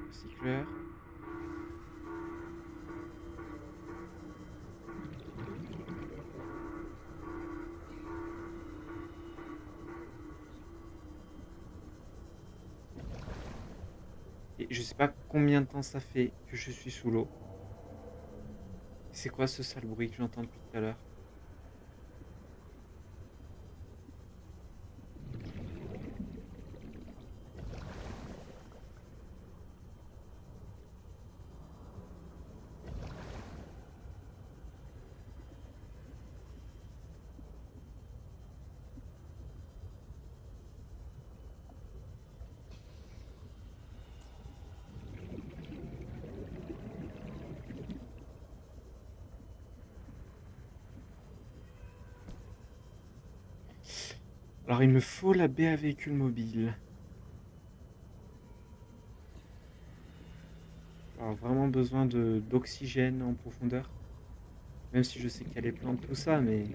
Recycleur. Et je sais pas combien de temps ça fait que je suis sous l'eau. C'est quoi ce sale bruit que j'entends depuis tout à l'heure? Alors il me faut la baie à véhicule mobile. Alors vraiment besoin d'oxygène en profondeur. Même si je sais qu'il y a les plantes, tout ça, mais...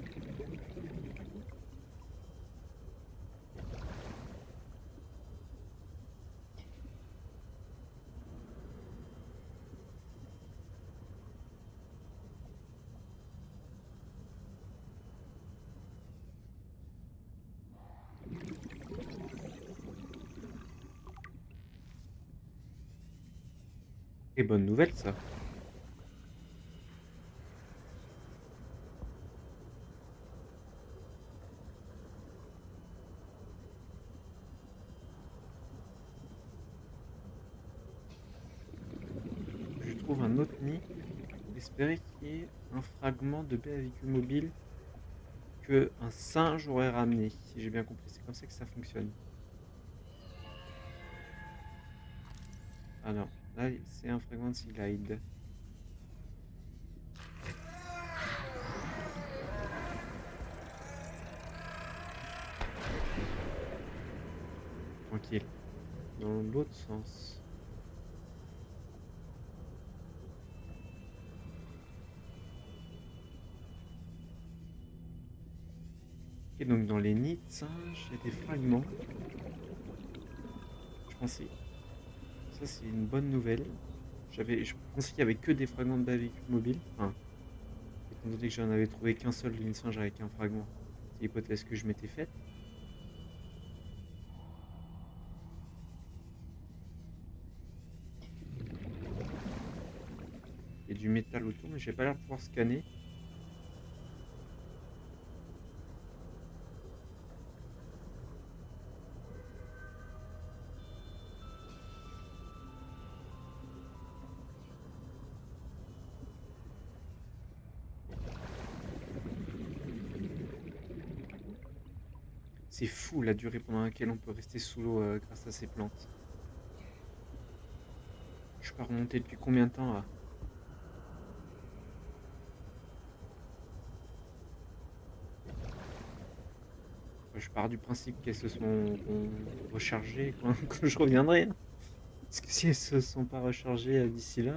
Et bonne nouvelle ça. Je trouve un autre nid. Espérer qu'il y ait un fragment de baie à véhicule mobile que un singe aurait ramené. Si j'ai bien compris, c'est comme ça que ça fonctionne. Ah non, là c'est un fragment de sea glide. sens. Et donc dans les nids de singes, il y a des fragments. Je pensais... Ça c'est une bonne nouvelle. Je pensais qu'il y avait que des fragments de véhicules mobiles. Enfin, étant donné que j'en avais trouvé qu'un seul d'une singe avec un fragment. C'est l'hypothèse que je m'étais faite. Il y a du métal autour, mais j'ai pas l'air de pouvoir scanner. C'est fou la durée pendant laquelle on peut rester sous l'eau grâce à ces plantes. Je suis pas remonté depuis combien de temps là? Je pars du principe qu'elles se sont rechargées quand je reviendrai, hein. Parce que si elles se sont pas rechargées d'ici là...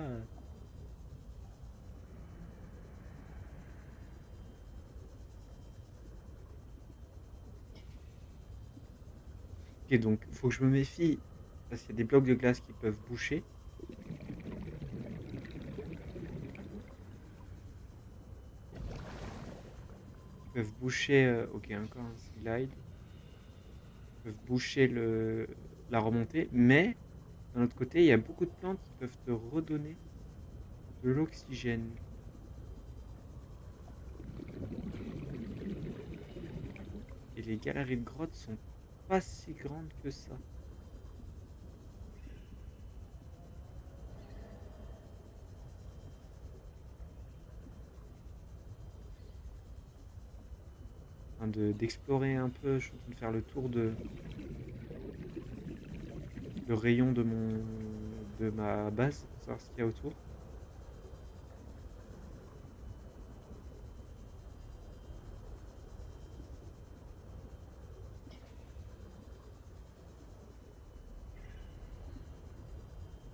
Ok, donc faut que je me méfie, parce qu'il y a des blocs de glace qui peuvent boucher. Ils peuvent boucher... ok, encore un slide. Ils peuvent boucher la remontée, mais d'un autre côté, il y a beaucoup de plantes qui peuvent te redonner de l'oxygène. Et les galeries de grottes sont pas si grandes que ça. D'explorer un peu, je suis en train de faire le tour le rayon de ma base, pour savoir ce qu'il y a autour.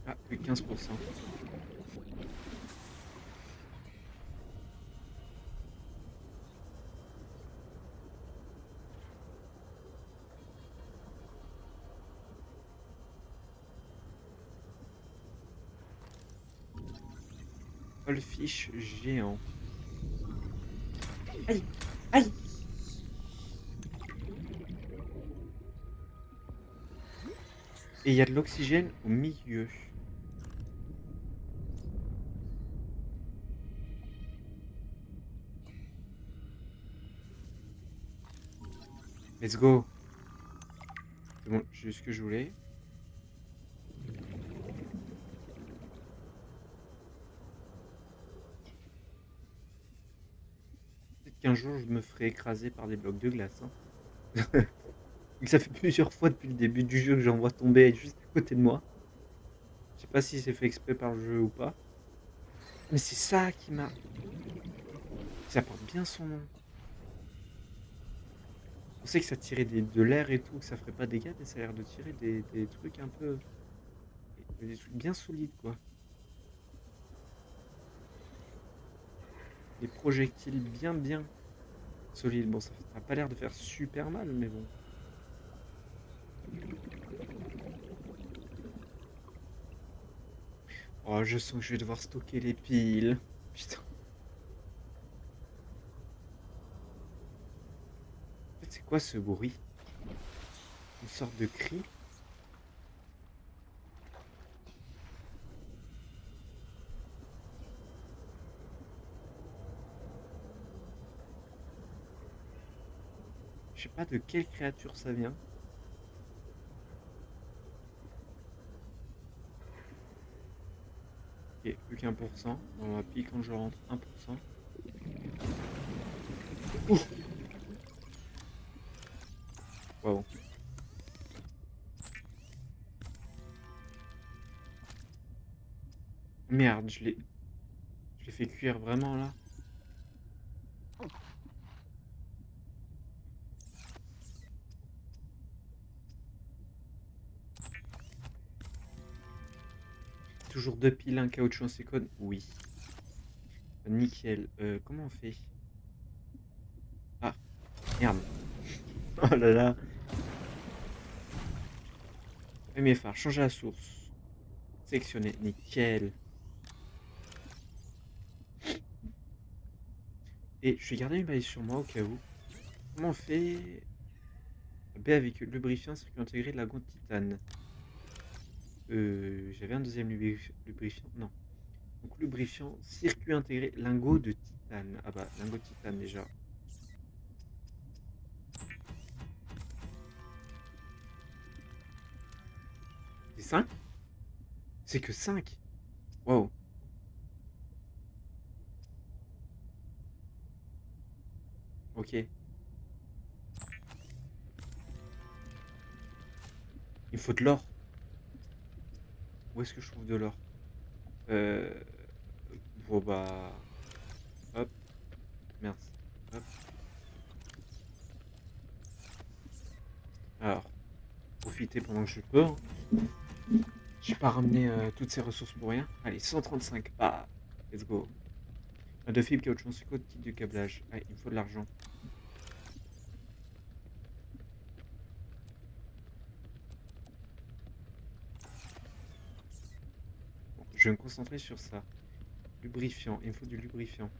Ah, plus de 15%. Goldfish géant. Aïe! Aïe! Et il y a de l'oxygène au milieu. Let's go! C'est bon, j'ai eu ce que je voulais. Peut-être qu'un jour je me ferai écraser par des blocs de glace, hein. Et que ça fait plusieurs fois depuis le début du jeu que j'en vois tomber juste à côté de moi. Je sais pas si c'est fait exprès par le jeu ou pas. Mais c'est ça qui m'a... Ça porte bien son nom. On sait que ça tirait de l'air et tout, que ça ferait pas des dégâts, mais ça a l'air de tirer des trucs un peu... Des trucs bien solides, quoi. Des projectiles bien solides. Bon, ça n'a pas l'air de faire super mal, mais bon. Oh, je sens que je vais devoir stocker les piles. Putain. En fait, c'est quoi ce bruit? Une sorte de cri? Je sais pas de quelle créature ça vient. Ok, plus qu'1%. On va pile quand je rentre 1%. Ouf! Wow. Merde, je l'ai fait cuire vraiment là. toujours 2 piles, un caoutchouc en silicone? Oui. Nickel. Comment on fait? Ah, merde. Oh là là. Mes phares, changer la source. Sélectionner, nickel. Et je vais garder une balise sur moi au cas où. Comment on fait? B avec lubrifiant, circuit intégré, lagon de titane. J'avais un deuxième lubrifiant? Non. Donc lubrifiant, circuit intégré, lingot de titane. Ah bah, lingot de titane déjà. C'est 5? C'est que 5. Waouh. Ok. Il me faut de l'or. Où est-ce que je trouve de l'or? Euh... Bon bah... Hop. Merci. Hop. Alors, profiter pendant que je peux, hein. J'ai pas ramené toutes ces ressources pour rien. Allez, 135. Ah, let's go. De fibres, caoutchouc, sucre, kit de câblage. Ah, il me faut de l'argent. Bon, je vais me concentrer sur ça. Lubrifiant, il me faut du lubrifiant.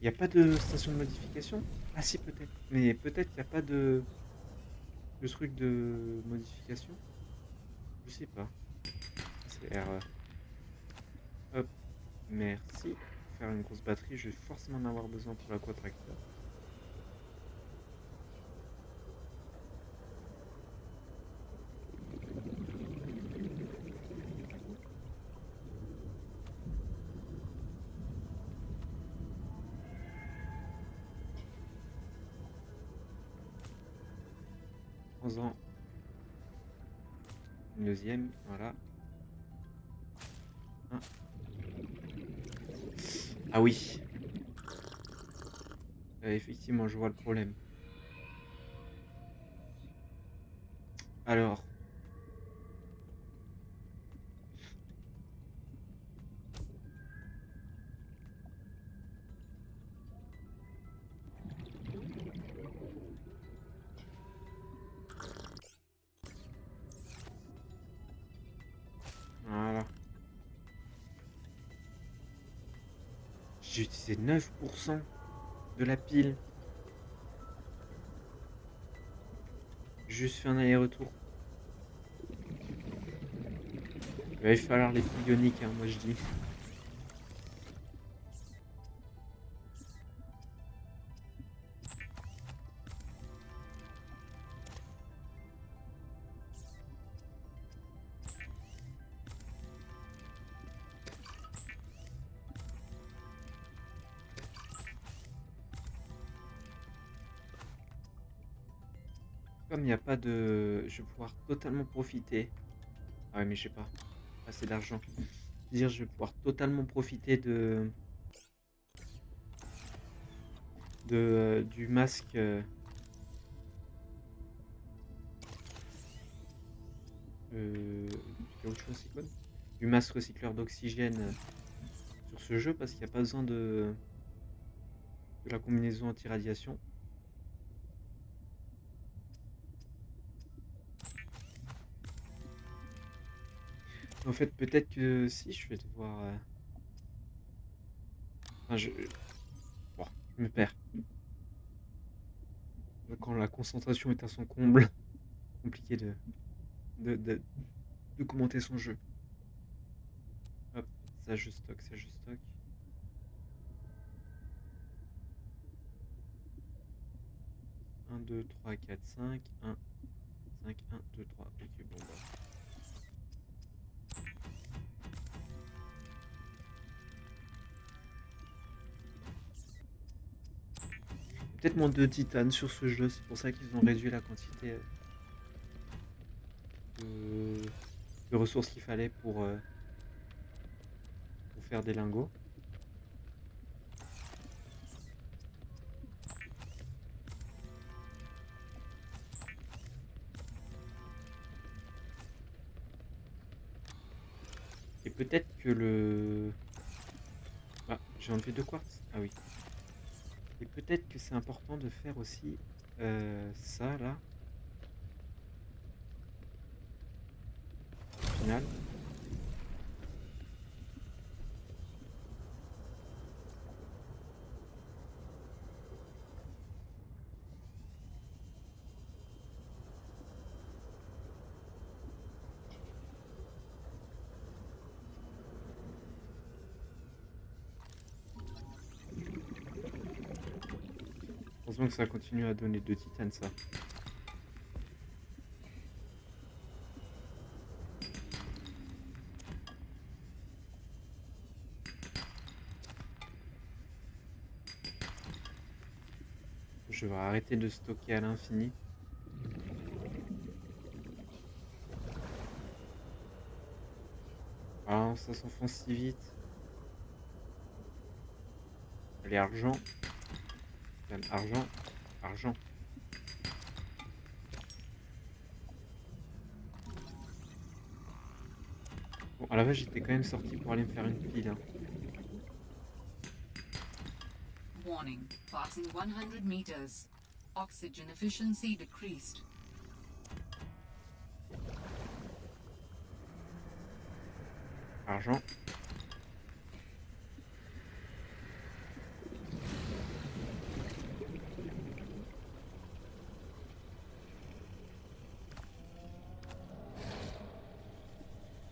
Il n'y a pas de station de modification? Ah si, peut-être. Mais peut-être qu'il n'y a pas de truc de modification. Je sais pas. C'est R. Hop, merci. Pour faire une grosse batterie, je vais forcément en avoir besoin pour l'aquatracteur. Prends-en une deuxième, voilà. Un. Ah oui. Effectivement, je vois le problème. Alors, voilà. J'ai utilisé 9% de la pile. Juste fait un aller-retour. Il va falloir les piles ioniques, hein, moi je dis. Comme il n'y a pas de... Je vais pouvoir totalement profiter. Ah ouais, mais je sais pas. Assez d'argent. Dire, je vais pouvoir totalement profiter du masque. Du caoutchouc cyclone. Du masque recycleur d'oxygène sur ce jeu parce qu'il n'y a pas besoin de la combinaison anti-radiation. En fait, peut-être que si je vais devoir. Enfin, bon, je me perds. Quand la concentration est à son comble, compliqué de, de, de commenter son jeu. Hop, ça je stocke, ça je stocke. 1, 2, 3, 4, 5. 1, 5, 1, 2, 3. Ok, bon bah. Peut-être moins de titane sur ce jeu, c'est pour ça qu'ils ont réduit la quantité de ressources qu'il fallait pour faire des lingots. peut-être que le... Ah, j'ai enlevé 2 quartz? Ah oui. Et peut-être que c'est important de faire aussi, ça là, au final. Heureusement que ça continue à donner 2 titanes, ça. Je vais arrêter de stocker à l'infini. Ah, ça s'enfonce si vite. Allez, argent. Argent. Argent. Bon, à la base, j'étais quand même sorti pour aller me faire une pile, hein. Warning, passing 100 meters. Oxygen efficiency decreased. Argent.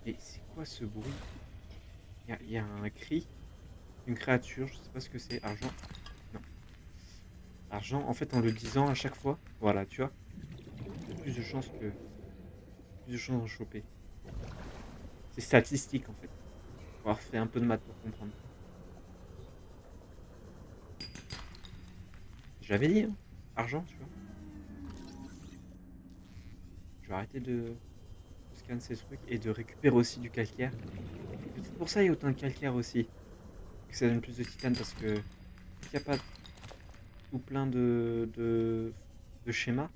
Et c'est quoi ce bruit? Il y a un cri, une créature, je sais pas ce que c'est. Argent. Non. Argent, en fait, en le disant à chaque fois, voilà, tu vois, il y a plus de chances d'en choper. C'est statistique, en fait. Faut avoir fait un peu de maths pour comprendre. J'avais dit, hein, argent, tu vois. Je vais arrêter de scanner ces trucs et de récupérer aussi du calcaire. Peut-être pour ça il y a autant de calcaire aussi. Que ça donne plus de titane parce que s'il n'y a pas tout plein de schémas.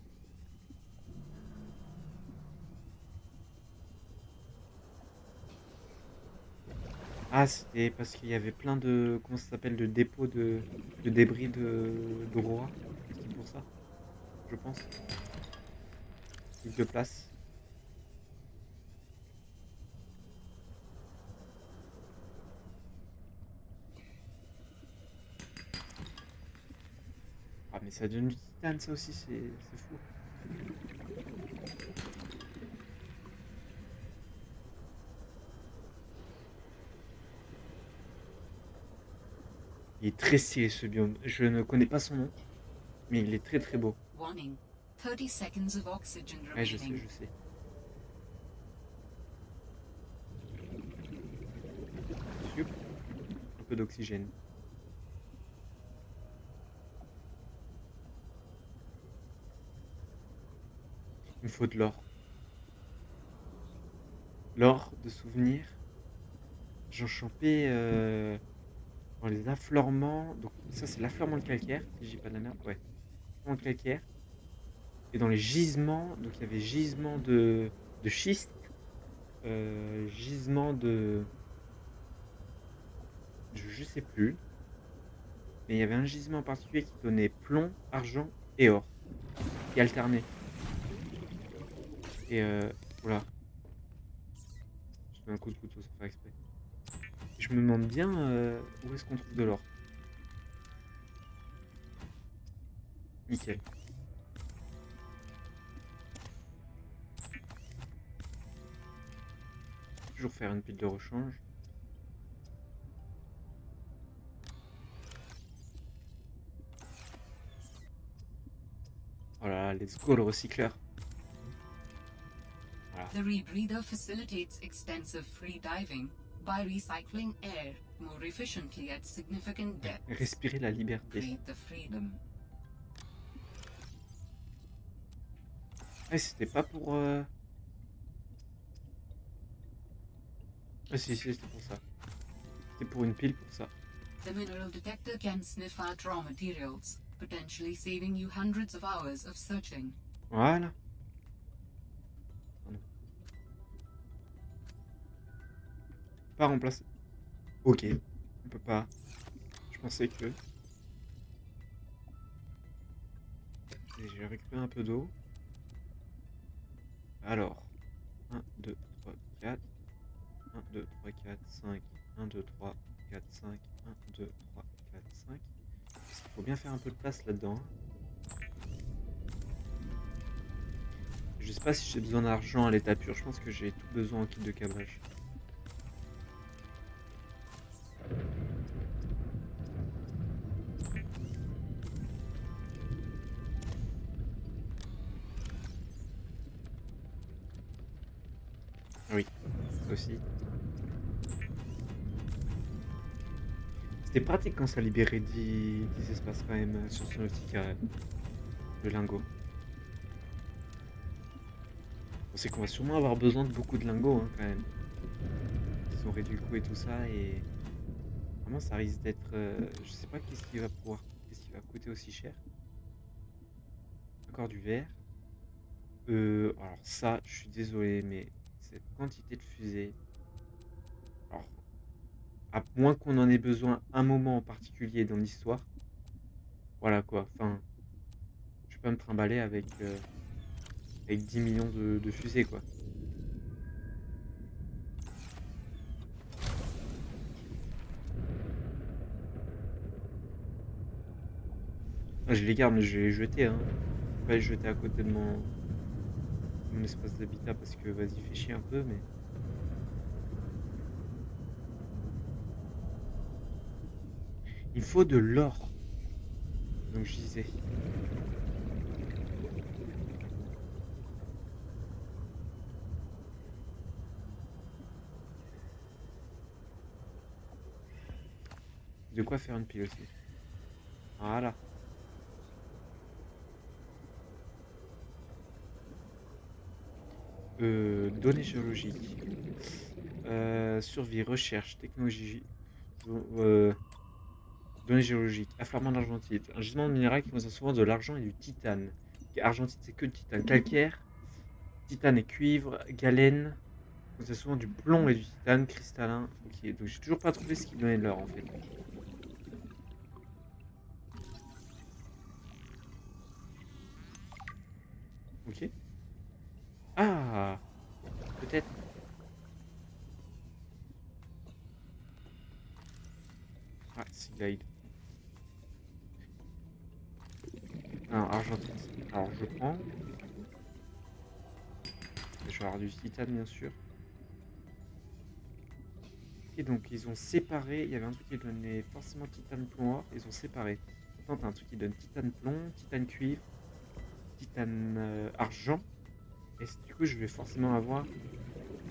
Ah, c'était parce qu'il y avait plein de, comment ça s'appelle, de dépôts de débris d'Aurora. C'est pour ça, je pense. Plus de place. Ah, mais ça donne du titane, ça aussi, c'est fou. Il est très stylé ce biome. Je ne connais pas son nom, mais il est très très beau. Warning, 30 seconds of oxygen Ouais, je sais, remaining. je sais. Sup. Un peu d'oxygène. Il me faut de l'or. L'or de souvenir. J'en chopais dans les affleurements. Donc ça c'est l'affleurement de calcaire, si j'ai pas de la merde. Ouais. Affleurement de calcaire. Et dans les gisements, donc il y avait gisement de schiste, gisement de... Je sais plus. Mais il y avait un gisement en particulier qui donnait plomb, argent et or. Qui alternait. Et voilà. Je donne un coup de couteau sans faire exprès. Je me demande bien où est-ce qu'on trouve de l'or. Nickel. Toujours faire une pile de rechange. Oh là là, let's go le recycleur. Voilà. The rebreather facilitates extensive free diving by recycling air more efficiently at significant depth. Respirer la liberté. Breathe the freedom. Ah, c'était pas pour... Ah si, si, c'était pour ça. C'était pour une pile pour ça. The mineral detector can sniff out raw materials, potentially saving you hundreds of hours of searching. Voilà. pas remplacer. Ok, on peut pas. Je pensais que. Et j'ai récupéré un peu d'eau. Alors, 1, 2, 3, 4. 1, 2, 3, 4, 5. 1, 2, 3, 4, 5. 1, 2, 3, 4, 5. Il faut bien faire un peu de place là-dedans, hein. Je sais pas si j'ai besoin d'argent à l'état pur. Je pense que j'ai tout besoin en kit de cabrage. Ah oui, ça aussi. C'était pratique quand ça libérait 10 espaces quand même sur son Nautica, le lingot. On sait qu'on va sûrement avoir besoin de beaucoup de lingots hein, quand même. Ils ont réduit le coût et tout ça et vraiment ça risque d'être... je sais pas qu'est-ce qui va pouvoir... Qu'est-ce qui va coûter aussi cher. Encore du verre. Alors ça, je suis désolé, mais cette quantité de fusées... Alors, à moins qu'on en ait besoin un moment en particulier dans l'histoire. Voilà quoi, enfin... Je vais pas me trimballer avec 10 millions de fusées quoi. Ah, je les garde, mais je vais les jeter, hein. Je vais pas les jeter à côté de mon espace d'habitat parce que vas-y, fais chier un peu, mais. Il faut de l'or. Donc je disais. De quoi faire une pile aussi. Voilà. Données géologiques. Survie, recherche, technologie. Euh, Données géologiques. Affleurement d'argentite. Un gisement de minéral qui contient souvent de l'argent et du titane. Argentite, c'est que du titane. Calcaire. Titane et cuivre. Galène. C'est souvent du plomb et du titane cristallin. Ok, donc j'ai toujours pas trouvé ce qui donnait de l'or en fait. Ok. Ah, peut-être. Ah, Sea Glide. Alors, argentite. Alors, je prends. Je vais avoir du titane, bien sûr. Et donc, ils ont séparé. Il y avait un truc qui donnait forcément titane plomb or. Ils ont séparé. Maintenant, t'as un truc qui donne titane plomb, titane cuivre, titane argent. Et du coup, je vais forcément avoir.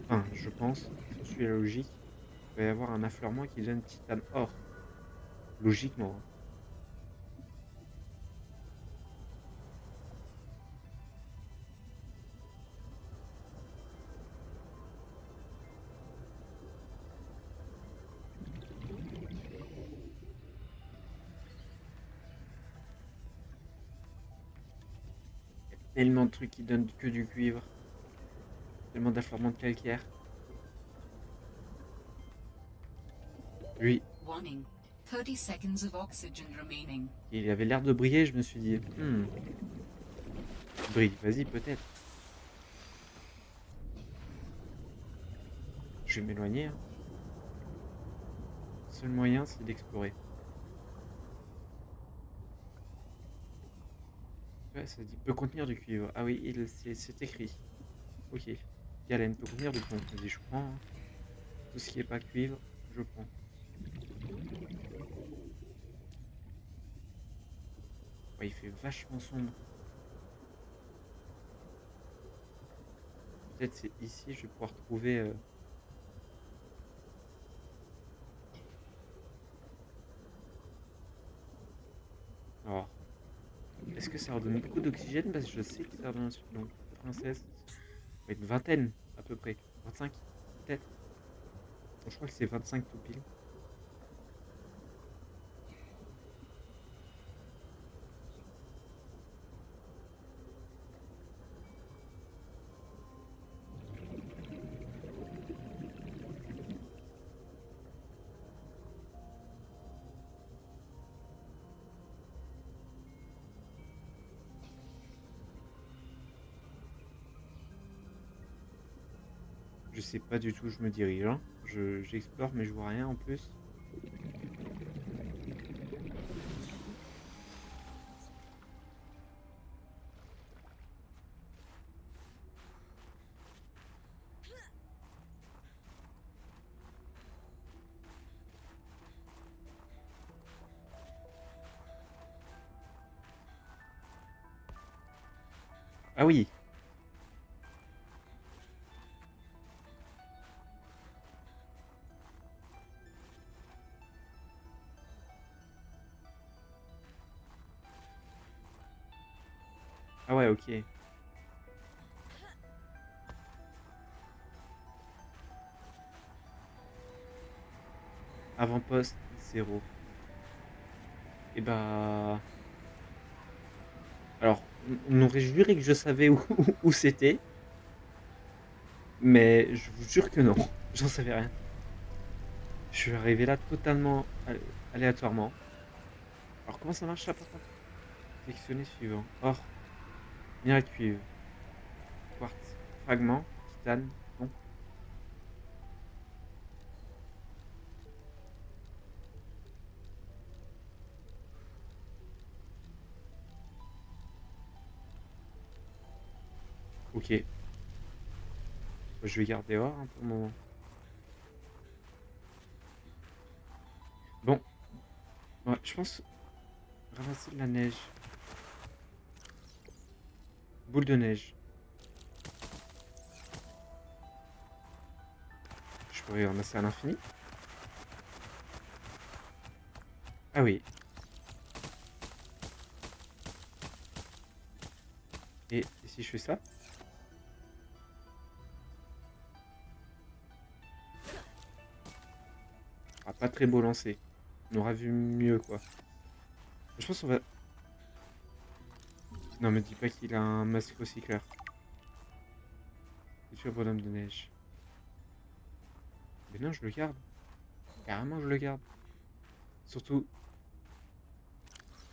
Enfin, je pense, si on suit la logique, il va y avoir un affleurement qui donne titane or. Logiquement, hein. Tellement de trucs qui donnent que du cuivre. Tellement d'affleurements de calcaire. Lui, Warning. 30 seconds of oxygen remaining. il avait l'air de briller, je me suis dit, brille, vas-y, peut-être. Je vais m'éloigner, hein. Le seul moyen, c'est d'explorer. Ouais, ça dit peut contenir du cuivre. Ah oui, c'est écrit. Ok. Galène peut contenir du plomb. Vas-y, je prends, hein. Tout ce qui est pas cuivre, je prends. Ouais, il fait vachement sombre. Peut-être c'est ici, je vais pouvoir trouver... Alors, est-ce que ça redonne beaucoup d'oxygène? Parce que je sais que ça redonne... Non, 96. Ouais, une vingtaine, à peu près. 25, peut-être. Bon, je crois que c'est 25 tout pile. Je sais pas du tout où je me dirige, hein. J'explore, mais je vois rien en plus. Ah oui! Ah ouais, OK. Avant-poste 0. Et bah, alors, on aurait juré que je savais où où c'était, mais je vous jure que non, j'en savais rien. Je suis arrivé là totalement aléatoirement. Alors comment ça marche ça par contre? Sélectionner suivant. Or, minerai de cuivre, quartz, fragment, titane, non. OK, je vais garder or, hein, pour le moment. Bon, ouais, je pense ramasser de la neige. Boule de neige. Je pourrais ramasser à l'infini? Ah oui. Et si je fais ça? Ah, pas très beau lancer. On aura vu mieux, quoi. Je pense qu'on va... Non, me dis pas qu'il a un masque recycleur. Futur bonhomme de neige. Mais non, je le garde. Carrément, je le garde. Surtout,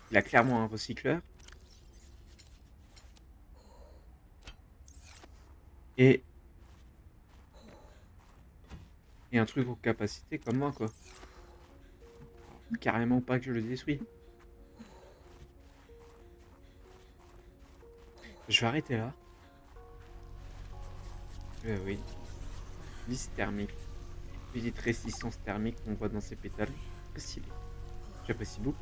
il a clairement un recycleur. Et, et un truc aux capacités comme moi, quoi. Carrément pas que je le détruis. Je vais arrêter là. Oui. Vis thermique. Petite résistance thermique qu'on voit dans ces pétales. Très stylé. J'apprécie beaucoup.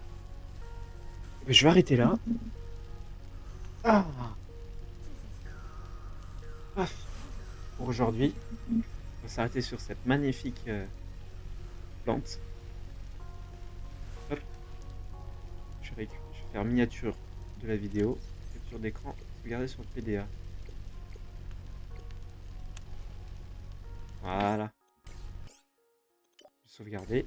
Je vais arrêter là. Ah, paf. Pour aujourd'hui, on va s'arrêter sur cette magnifique plante. Hop. Je vais faire miniature de la vidéo. Capture d'écran. Sauvegarder sur le PDA. Voilà. Sauvegarder.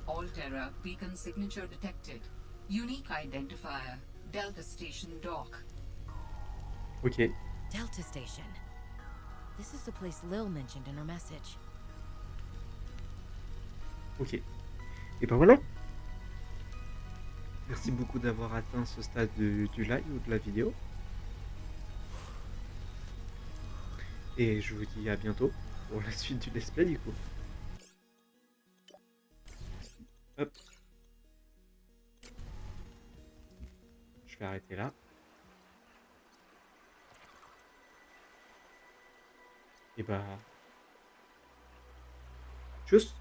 Alterra beacon signature detected. Unique identifier. Delta Station dock. Ok. Delta Station. This is the place Lil mentioned in her message. Ok. Et ben voilà. Merci beaucoup d'avoir atteint ce stade du live ou de la vidéo. Et je vous dis à bientôt pour la suite du let's play du coup. Hop. Je vais arrêter là. Et bah... Tchuss.